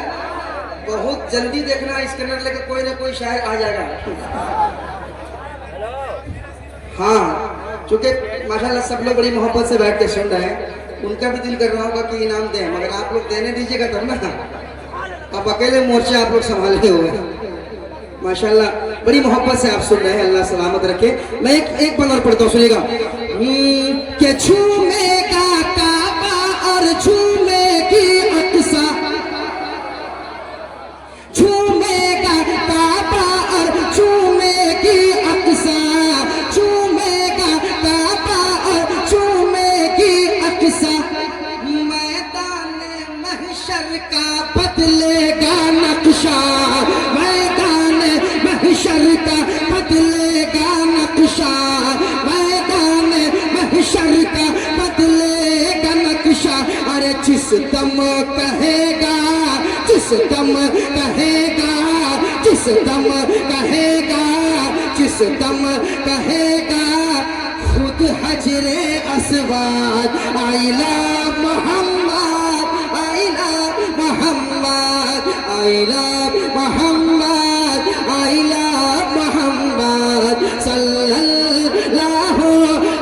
बहुत जल्दी देखना, स्कैनर लेकर कोई ना कोई शायर आ जाएगा। हाँ, चूंकि माशाल्लाह सब लोग बड़ी मोहब्बत से बैठ के सुन रहे हैं, उनका भी दिल कर रहा होगा कि इनाम दें, मगर आप लोग देने दीजिएगा तब ना। अब अकेले मोर्चे आप लोग संभाले हुए हैं। माशाल्लाह बड़ी मोहब्बत से आप सुन रहे हैं, अल्लाह सलामत रखे। मैं एक बंद और पढ़ता हूँ, सुनिएगा। के झूमेगा काबा और झूमेगी अक्सा, झूमेगा काबा और झूमेगी अक्सा, झूमेगा काबा और झूमेगी अक्सा, मैदान महशर का बदलेगा नक्शा, मैदान महशर का बदलेगा नक्शा, मैदान महशर का बदलेगा नक्शा। अरे जिस दम कहेगा, जिस दम कहेगा, जिस दम कहेगा, जिस दम कहेगा, खुद हजरे अस्वाद आइला मोहम्मद, आइला मोहम्मद, आइला मोहम्मद, आइला मोहम्मद सल्लल्लाहु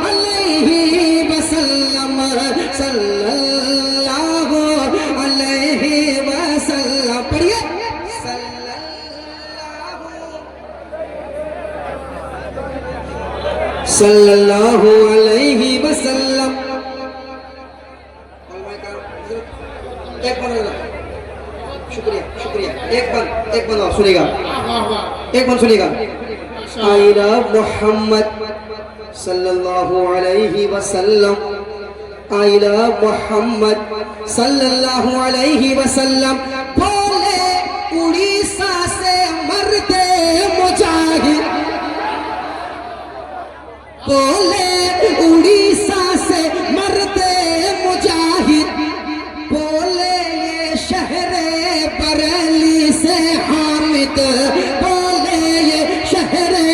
अलैहि वसल्लम, सल्लल्लाहु अलैहि वसल्लम। पढ़िए सल्लल्लाहु अलैहि वसल्लम। एक बंद, शुक्रिया शुक्रिया। एक बंद और सुनिएगा, एक बंद सुनिएगा। आइला मोहम्मद सल्लल्लाहु अलैहि वसल्लम, आइला मोहम्मद सल्लल्लाहु अलैहि वसल्लम। बोले उड़ीसा से मरते मुजाहिद, बोले उड़ीसा से मरते मुजाहिद, बोले ये शहरे बरेली से हामिद, बोले ये शहरे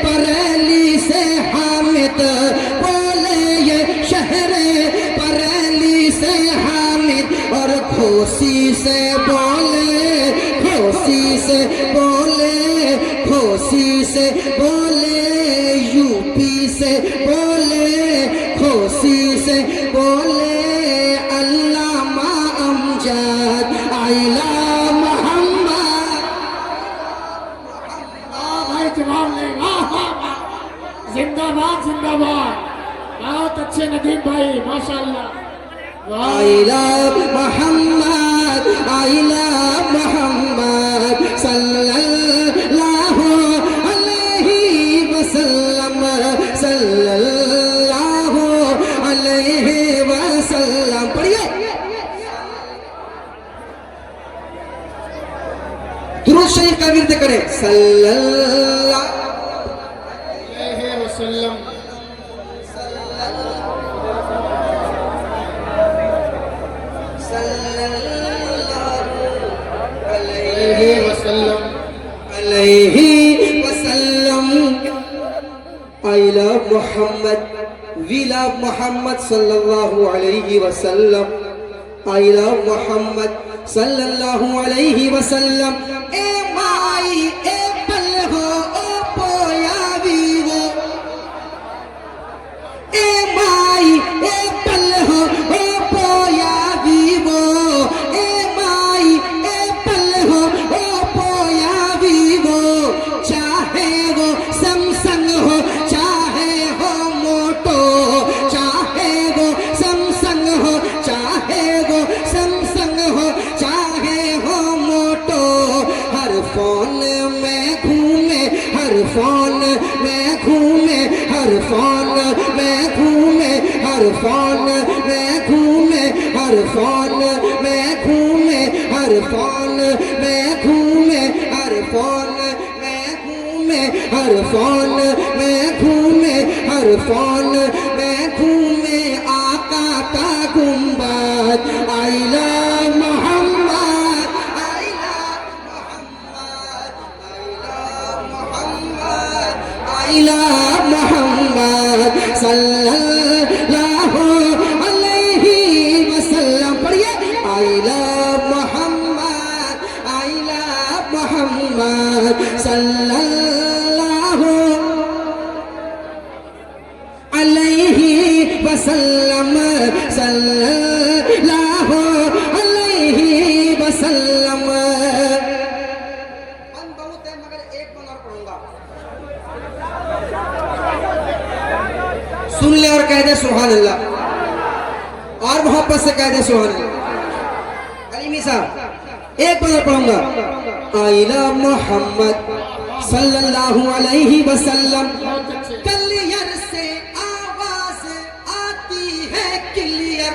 बरेली से हामिद, बोले ये शहरे बरेली से हामिद। और घोसी से बोले, घोसी से बोले, घोसी से बोले, यूपी से बोले, घोसी से बोले, अल्लामा अमजद आइला मोहम्मद। भाई जवाब ले, जिंदाबाद जिंदाबाद, बहुत अच्छे नदीम भाई माशाल्लाह। आइला मोहम्मद, आइला मोहम्मद सल्लल्लाहु अलैहि वसल्लम, सल्लल्लाहु अलैहि वसल्लम। पढ़िए दुरूद शरीफ का विर्द करें, सल्लल्लाहु अलैहि वसल्लम, अलैहि वसल्लम, अलैहि वसल्लम। I love Mohammad, we love Mohammad सल्लल्लाहु अलैहि वसल्लम, आई लव मोहम्मद सल्लल्लाहु अलैहि वसल्लम। ए माई ए पल हो ओ पोयावी हो, ए माई ए पल हो ओ पोयावी हो, ए माई ए पल हो ओ पोयावी हो। चाहे वो सैमसंग हो चाहे हो मोटो, चाहे वो सैमसंग हो चाहे वो सैमसंग हो चाहे हो मोटो, हर फोन में घूमे, हर फोन में घूमे, हर फोन में घूमे, हर फोन में घूमे, हर फोन में घूमे, हर फोन में घूमे, हर फोन में घूमे, हर फोन में घूमे, हर फोन में घूमे। आका का गुंबद आइला मोहम्मद, आइला मोहम्मद, आइला मोहम्मद सल्लल्लाहु अलैहि वसल्लम। पढ़िए आइला मोहम्मद, आइला मोहम्मद सल्लल्लाहु अलैहि वसल्लम, सल्लल्लाहु और मोहब्बत से कह दे सुभान अल्लाह। अलीमी साहब एक बार पढ़ूंगा। आई लव मोहम्मद सल्लल्लाहु अलैहि वसल्लम। क्लियर से आवाज आती है क्लियर।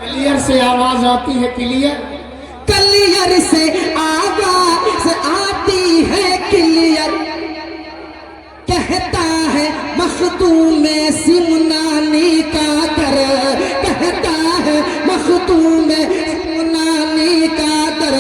क्लियर से आवाज आती है क्लियर। क्लियर से आवाज आती है क्लियर। कहता है मखदूम सिमनानी का दर। कहता है मखदूम सिमनानी का दर।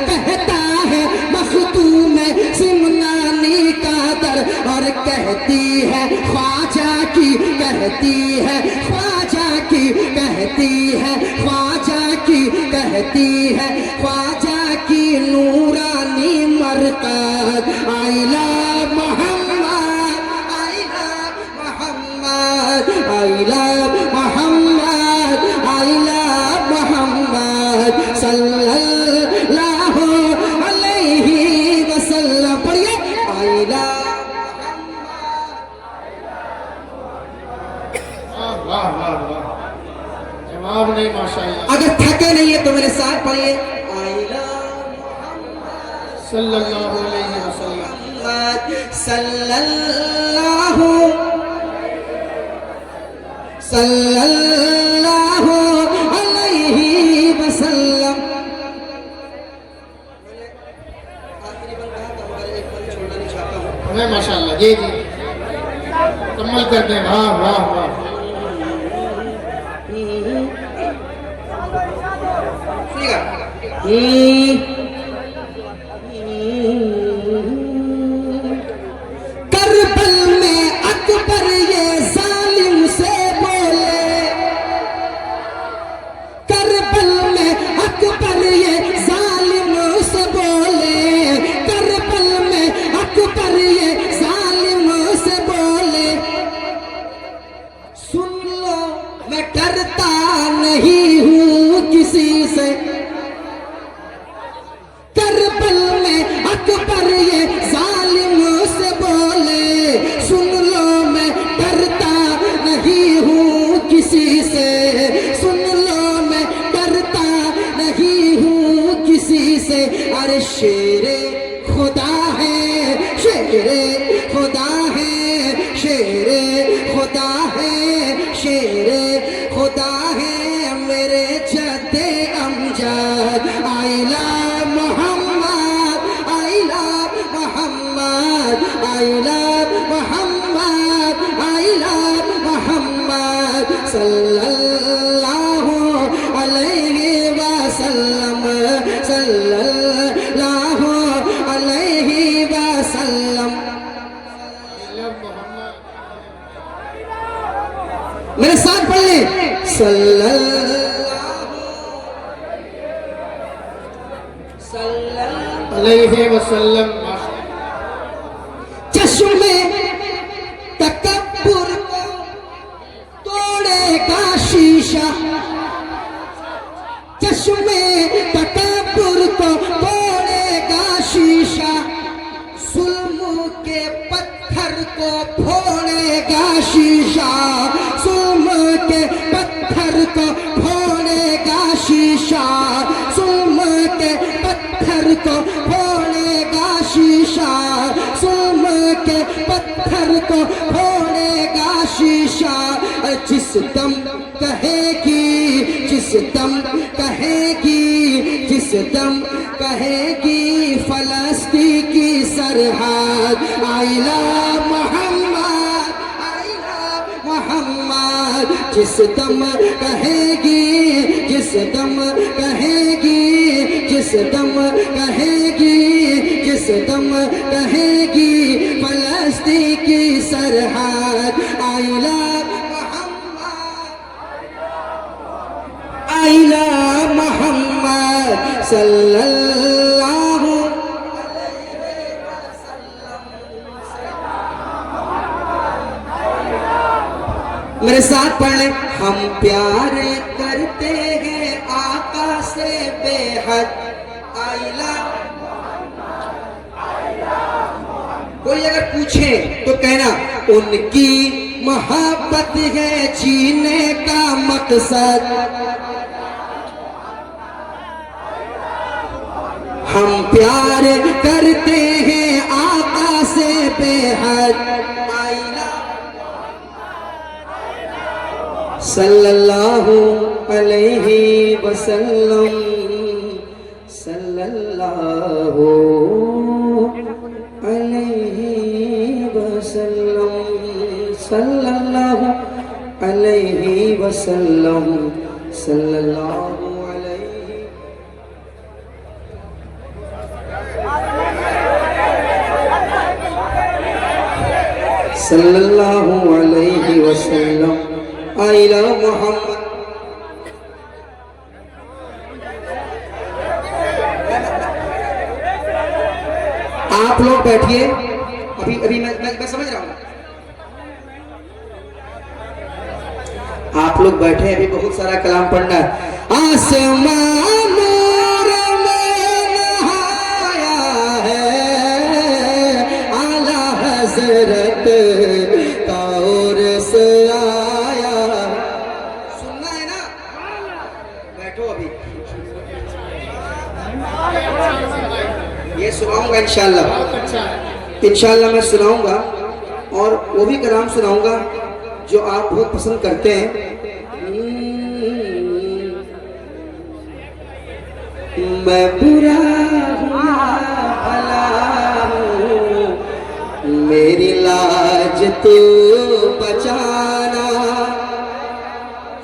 कहता है मखदूम सिमनानी का दर। और कहती है ख्वाजा की, कहती है ख्वाजा की, कहती है ख्वाजा की, कहती है ख्वाजा की नूरानी मरकत। I love Mohammad, I love Mohammad, I love Mohammad, I love Mohammad सल्लल्लाहु अलैहि वसल्लम। पढ़िए आई लव। वाह वाह वाह, जवाब नहीं माशाअल्लाह। अगर थके नहीं है तो मेरे साथ पढ़िए आई लव सल्लल्लाहु अलैहि वसल्लम। सल्लल्लाहु सल्लल्लाहु अलैहि वसल्लम। आखिरी बार कहा था मगर एक बार छोड़ना नहीं चाहता हूँ। मैं माशाअल्लाह जी जी कम्मल कर दें। वाह वाह वाह। करबल में अकबर ये जालिम से बोले। करबल में अकबर ये जालिम से बोले। करबल में अकबर ये जालिम से बोले। सुन लो मैं डरता नहीं हूँ किसी से। करबल में अकबर ये जालिम से बोले। सुन लो मैं डरता नहीं हूँ किसी से। सुन लो मैं डरता नहीं हूँ किसी से। अरे शेरे खुदा है, शेरे खुदा है, शेरे खुदा है, शेरे खुदा है मेरे जद्दे अमजद। I love Mohammad, I love Mohammad, I love Mohammad, I love Mohammad सल्लल्लाहु अलैहि वसल्लम, सल्लल्लाहु अलैहि वसल्लम। मेरे साथ पढ़ ले सल्लल्लाहु अलैहि वसल्लम। चश्मे तकब्बुर को तोड़ेगा शीशा। चश्मे तकब्बुर को तोड़ेगा शीशा। जुल्म के पत्थर को फोड़ेगा शीशा। जुल्म के पत्थर को फोड़ेगा शीशा। जुल्म के पत्थर को फोड़ेगा शीशा। जुल्म के पत्थर को फोड़ेगा शीशा। जिस दम कहेगी, जिस दम कहेगी, जिस दम कहेगी फलस्तीन की सरहद। I love Mohammad, I love Mohammad. जिस दम कहेगी, जिस दम कहेगी, जिस दम कहेगी, जिस दम कहेगी फलस्तीन की सरहद। I love Mohammad, I love Mohammad सल्लल्लाहु अलैहि वसल्लम। मेरे साथ पढ़ लें। हम प्यार करते हैं आका से बेहद। I love. कोई अगर पूछे तो कहना उनकी मोहब्बत है जीने का मकसद। हम प्यार करते हैं आका से बेहद। सल्लल्लाहु अलैहि वसल्लम, सल्लल्लाहु अलैहि वसल्लम, सल्लल्लाहु अलैहि वसल्लम, सल्लल्लाहु अलैहि। सल्लल्लाहु अलैहि वसल्लम। I love Mohammad. आप लोग बैठिए, अभी अभी मैं समझ रहा हूं। आप लोग बैठे, अभी बहुत सारा कलाम पढ़ना है। आसमान नूर में नहाया है, आला हजरत का उर्स आया। सुनना है ना? बैठो अभी, ये सुनाऊंगा इंशाल्लाह। इंशाल्लाह मैं सुनाऊंगा, और वो भी कलाम सुनाऊंगा जो आप बहुत पसंद करते हैं। मैं बुरा हूँ या भला हूँ, मेरी लाज तो बचाना।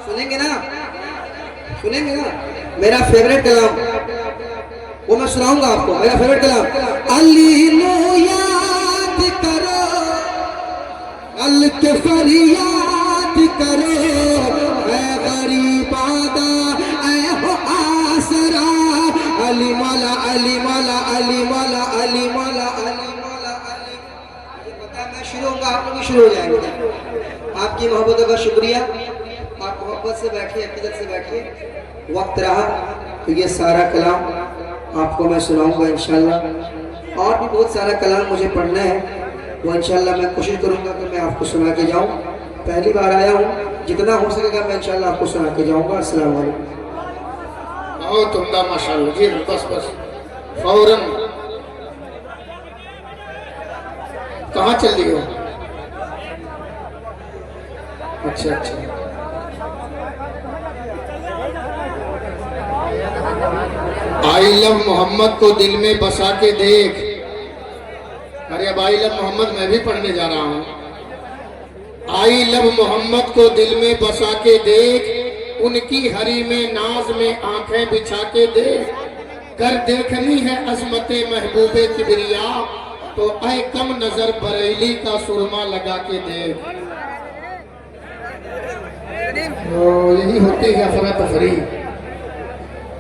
सुनेंगे ना? सुनेंगे ना? मेरा फेवरेट कलाम वो मैं सुनाऊंगा आपको। मेरा फेवरेट कलाम, अली नो याद करो, अल के फरियाद करो, ऐ गरीबादा ऐ हो आसरा, अली मौला अली मौला अली मौला अली मौला अली मौला अली। ये पता है, मैं शुरू होऊंगा, आप लोग भी शुरू हो जाएंगे। आपकी मोहब्बतों का शुक्रिया। आप मोहब्बत से बैठिए, अकीदत से बैठिए। वक्त रहा तो ये सारा कलाम आपको मैं सुनाऊंगा इंशाल्लाह। और भी बहुत सारा कलाम मुझे पढ़ना है, वो इंशाल्लाह मैं कोशिश करूंगा कि मैं आपको सुना के जाऊं। पहली बार आया हूं, जितना हो सकेगा मैं इंशाल्लाह आपको सुना के जाऊंगा। अस्सलाम वालेकुम। बहुत उम्दा माशाल्लाह जी। बस बस फौरन। कहाँ चल रही हो? अच्छा अच्छा। आई लव मोहम्मद को दिल में बसा के देख। अरे अब आई लव मोहम्मद मैं भी पढ़ने जा रहा हूं। आई लव मोहम्मद को दिल में बसा के देख, उनकी हरी में नाज में आंखें बिछा के देख, कर देखनी है अजमते महबूबे किबरिया, तो ऐ कम नजर बरेली का सुरमा लगा के देख। यही होती है अफरा तफरी।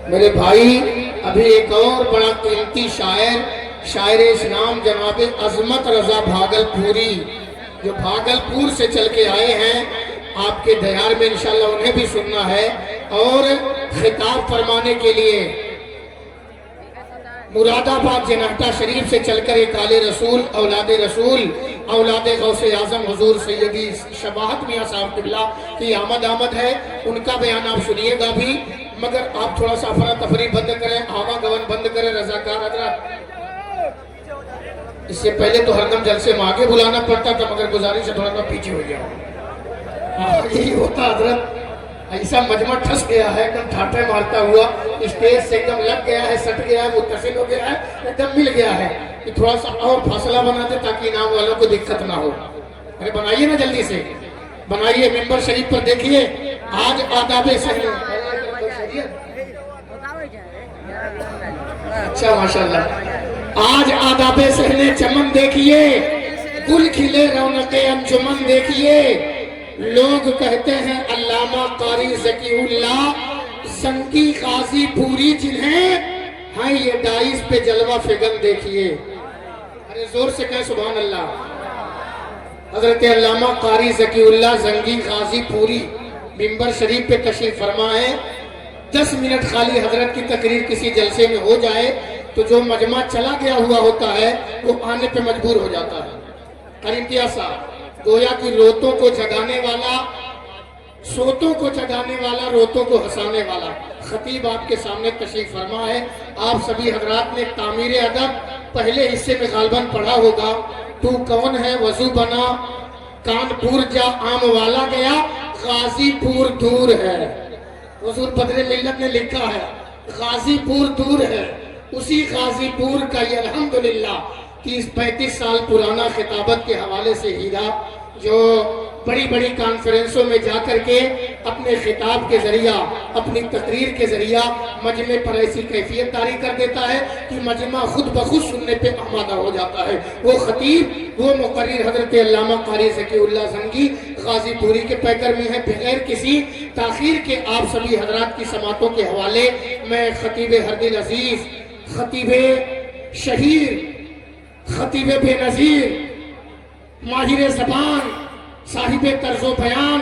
मेरे भाई, अभी एक और बड़ा कीमती शायर इस्लाम जनाब अजमत रजा भागलपुरी, जो भागलपुर से चल के आए हैं आपके दयार में, इंशाल्लाह उन्हें भी सुनना है। और खिताब फरमाने के लिए मुरादाबाद जनाहता शरीफ से चलकर एक आले रसूल औलाद गौसे आजम हुजूर सैयदी शबाहत मियां साहब किबला की आमद है। उनका बयान आप सुनिएगा भी, मगर आप थोड़ा सा अफरा तफरी बंद करें, आवागमन बंद करें। रजाकार हजरात, इससे पहले तो हरदम जलसे में आगे बुलाना पड़ता था, मगर गुजारिश है थोड़ा सा पीछे हो गया। यही होता हजरत, ऐसा मजमा ठस गया है, एकदम ठाठे मारता हुआ स्टेज से एकदम लग गया है, सट गया है, मुत्तसिल हो गया है, एकदम मिल गया है कि थोड़ा सा और फासला बना दे ताकि इनाम वालों को दिक्कत ना हो। अरे बनाइए ना, जल्दी से बनाइए। मिंबर शरीफ पर देखिए, आज आदाबे सहने। अच्छा माशाल्लाह। आज आदाबे सहने चमन देखिए, गुल खिले रौनके अंजुमन देखिए। लोग कहते हैं अल्लामा कारी ज़कीउल्लाह संकी काजी पूरी जिन्हें हैं ये डाइस पे जलवा फिगन देखिए। अरे जोर से कहें सुभान अल्लाह। हजरत अल्लामा कारी ज़कीउल्लाह जंगी काजी पूरी मिंबर शरीफ पे तशरीफ फरमा है। 10 मिनट खाली हजरत की तकरीर किसी जलसे में हो जाए तो जो मजमा चला गया हुआ होता है वो आने पे मजबूर हो जाता है। करीम साहब गोया कि रोतों को जगाने वाला, सोतों को जगाने वाला, रोतों को हंसाने वाला खतीब आपके सामने तशरीफ फरमा है। आप सभी हजरात ने तामीर अदब पहले हिस्से में गालबन पढ़ा होगा। तू कौन है वजू बना, कानपुर जा आम वाला गया, गाजीपुर दूर है। हुजूर बदरे मिल्लत ने लिखा है गाजीपुर दूर है। उसी गाजीपुर का ये अल्हम्दुलिल्लाह 30-35 साल पुराना खिताबत के हवाले से हीरा, जो बड़ी बड़ी कॉन्फ्रेंसों में जाकर के अपने खिताब के जरिया, अपनी तकरीर के जरिया मजमे पर ऐसी कैफियत तारी कर देता है कि मजमा खुद ब खुद सुनने पे आमादा हो जाता है। वो खतीब, वो मुकर्रिर हजरत अल्लामा कारी ज़कीउल्लाह ज़ंगी गाजीपुरी के पैकर में है। बगैर किसी ताखीर के आप सभी हजरात की समातों के हवाले मैं खतीब हरदिल अजीज, खतीब शहीर, खतीब बेनज़ीर, माहिर ज़बान, साहिब तर्ज़ो बयान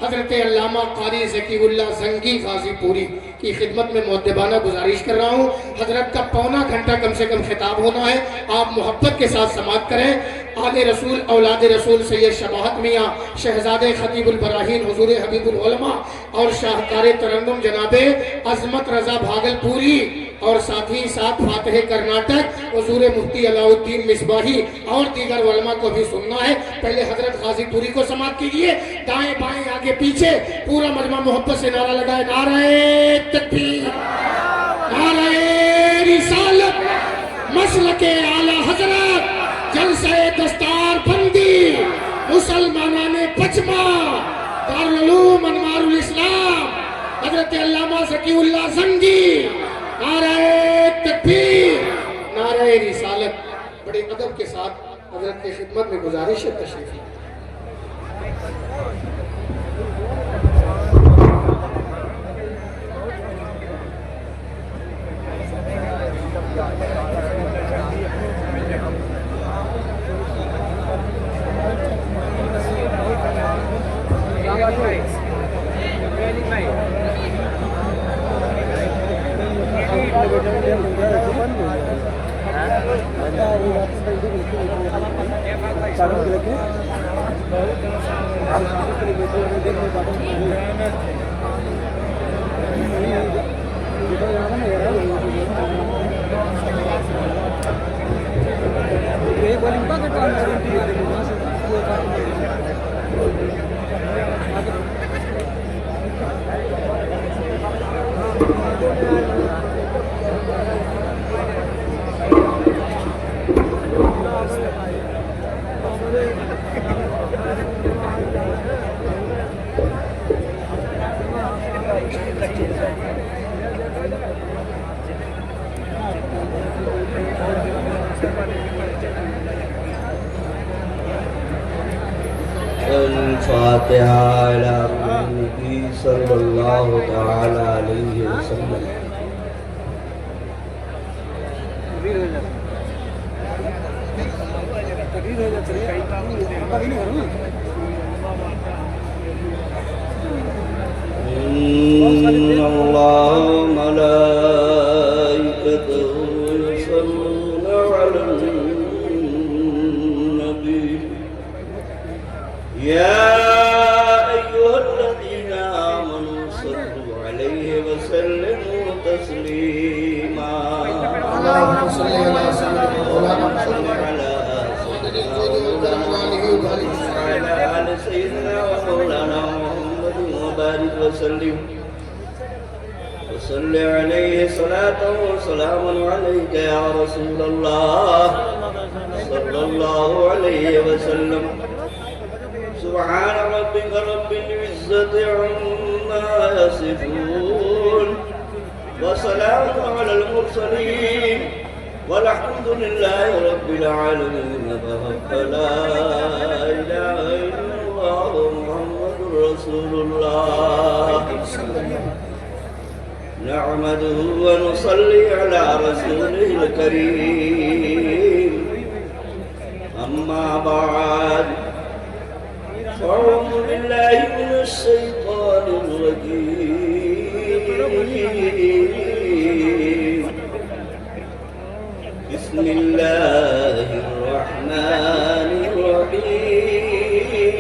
हजरत अल्लामा कारी ज़कीउल्लाह ज़ंगी गाजीपुरी की खिदमत में मुअद्दबाना गुजारिश कर रहा हूँ। हजरत का पौना घंटा कम से कम खिताब होना है। आप मोहब्बत के साथ समाअत करें। आले रसूल, औलाद रसूल सैयद शबाहत मियाँ, शहजादे खतीबुल बराहीन हुजूर हबीबुल उलमा और शाहकार तरन्नुम जनाबे अज़मत रज़ा भागलपुरी और साथ ही साथ फातिह कर्नाटक हुजूर मुफ्ती अलाउद्दीन मिसबाही और दीगर उलमा को भी सुनना है। पहले हजरत गाजीपुरी को समाअत कीजिए। दाएं बाएं आगे पीछे पूरा मजमा मोहब्बत से नारा लगाए, नारे तकबीर, नारे रिसालत, मसलके आला हजरत, जलसे दस्तार बंदी, मुसलमानाने पचमा, दारुल उलूम अनवारुल इस्लाम, हजरत अल्लामा ज़कीउल्लाह ज़ंगी, नारे तकबीर, नारे रिसालत। बड़े अदब के साथ हजरत की खिदमत में गुजारिश है, तशरीफ। फातिहा अला नबी सल्लल्लाहु तआला अलैहि वसल्लम। अल्लाह मलाइकतहु युसल्लूना अलन नबी या अय्युहल्लज़ीना आमनू सल्लू अलैहि वसल्लिमू तस्लीमा। अल्लाहुम्मा सल्लि अला सय्यिदिना मौलाना मुहम्मद वबारिक वसल्लिम वसल्लि अलैहि सलातन व सलामन अलैका या रसूलल्लाह सल्लल्लाहु अलैहि वसल्लम। सुब्हान रब्बिका रब्बिल इज्जति अम्मा यसिफून व सलामुन अलल मुरसलीन वल्हम्दुलिल्लाहि रब्बिल आलमीन। ला इलाहा इल्लल्लाह मुहम्मदुर रसूलुल्लाह। नहमदुहु व नुसल्ली अला रसूलिल करीम। अम्मा बाद अऊज़ु बिल्लाहि मिनश शैतानिर रजीम। बिस्मिल्लाहिर रहमानिर रहीम।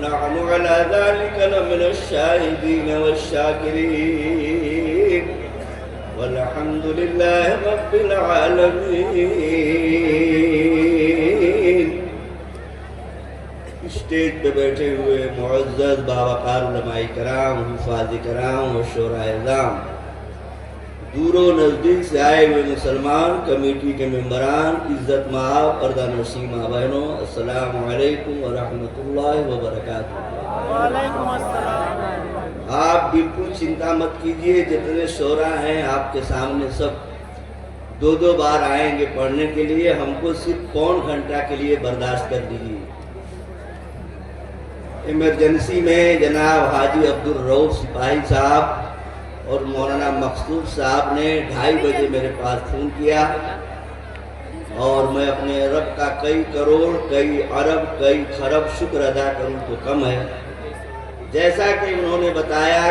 वनहनु अला ज़ालिका लमिनश शाहिदीन वश्शाकिरीन वल्हम्दुलिल्लाहि रब्बिल आलमीन। स्टेज पे बैठे हुए मुअज़्ज़ज़ बावक़ार उलमाए कराम, हुफ़ाज़ कराम और शोराए इज़ाम, दूरों नज़दीक से आए हुए मुसलमान कमेटी के मेंबरान, इज़्ज़त माँ पर्दा नशीं माँ बहनों, अस्सलामु अलैकुम व रहमतुल्लाहि व बरकातुहू। आप बिल्कुल चिंता मत कीजिए, जितने शोरा हैं आपके सामने सब दो दो बार आएंगे पढ़ने के लिए, हमको सिर्फ पौन घंटा के लिए बर्दाश्त कर दीजिए। इमरजेंसी में जनाब हाजी अब्दुल रऊफ सिपाही साहब और मौलाना मकसूद साहब ने 2:30 बजे मेरे पास फ़ोन किया और मैं अपने रब का कई करोड़, कई अरब, कई खरब शुक्र अदा करूं तो कम है। जैसा कि उन्होंने बताया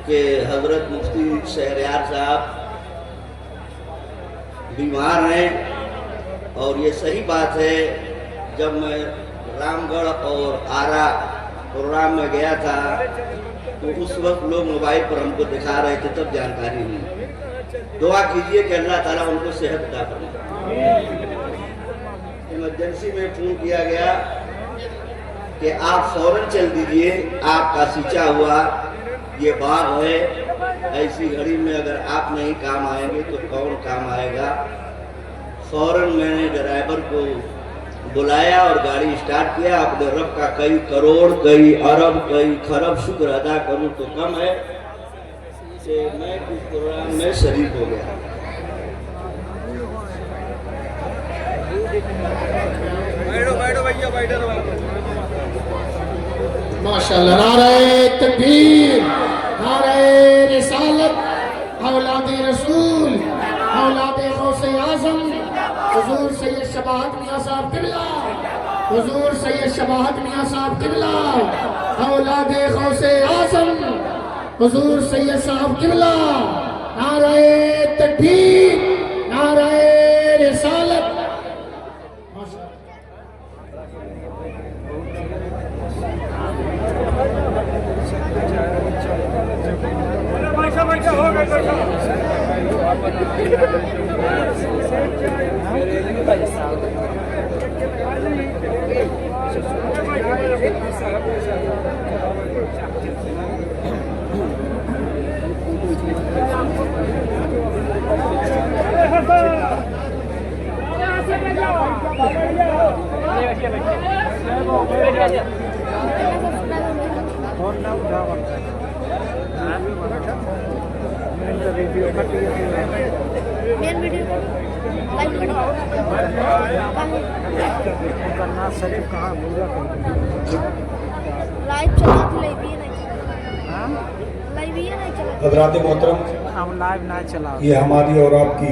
कि हज़रत मुफ्ती शहरयार साहब बीमार हैं और ये सही बात है। जब मैं रामगढ़ और आरा प्रोग्राम में गया था तो उस वक्त लोग मोबाइल पर हमको दिखा रहे थे, तब जानकारी नहीं। दुआ कीजिए कि अल्लाह ताला उनको सेहत अता फरमाए। इमरजेंसी में फ़ोन किया गया कि आप फौरन चल दीजिए, आपका सींचा हुआ ये बाग है, ऐसी घड़ी में अगर आप नहीं काम आएंगे तो कौन काम आएगा। फौरन मैंने ड्राइवर को बुलाया और गाड़ी स्टार्ट किया। अपने रब का कई करोड़, कई अरब, कई खरब शुक्र अदा करूं तो कम है कि मैं इस प्रोग्राम में शरीक हो गया। माशाअल्लाह, नारे तकबीर, नारे रिसालत, औलाद रसूल, औलाद गौसे आज़म, हुजूर सैयद शबाहत मियां साहब किबला, हुजूर सैयद शबाहत मियां साहब किबला, औलाद गौसे आज़म, हुजूर सैयद साहब किबला। नारे तकबीर, नारे रिसालत। हज़रात मोहतरम, ये हमारी और आपकी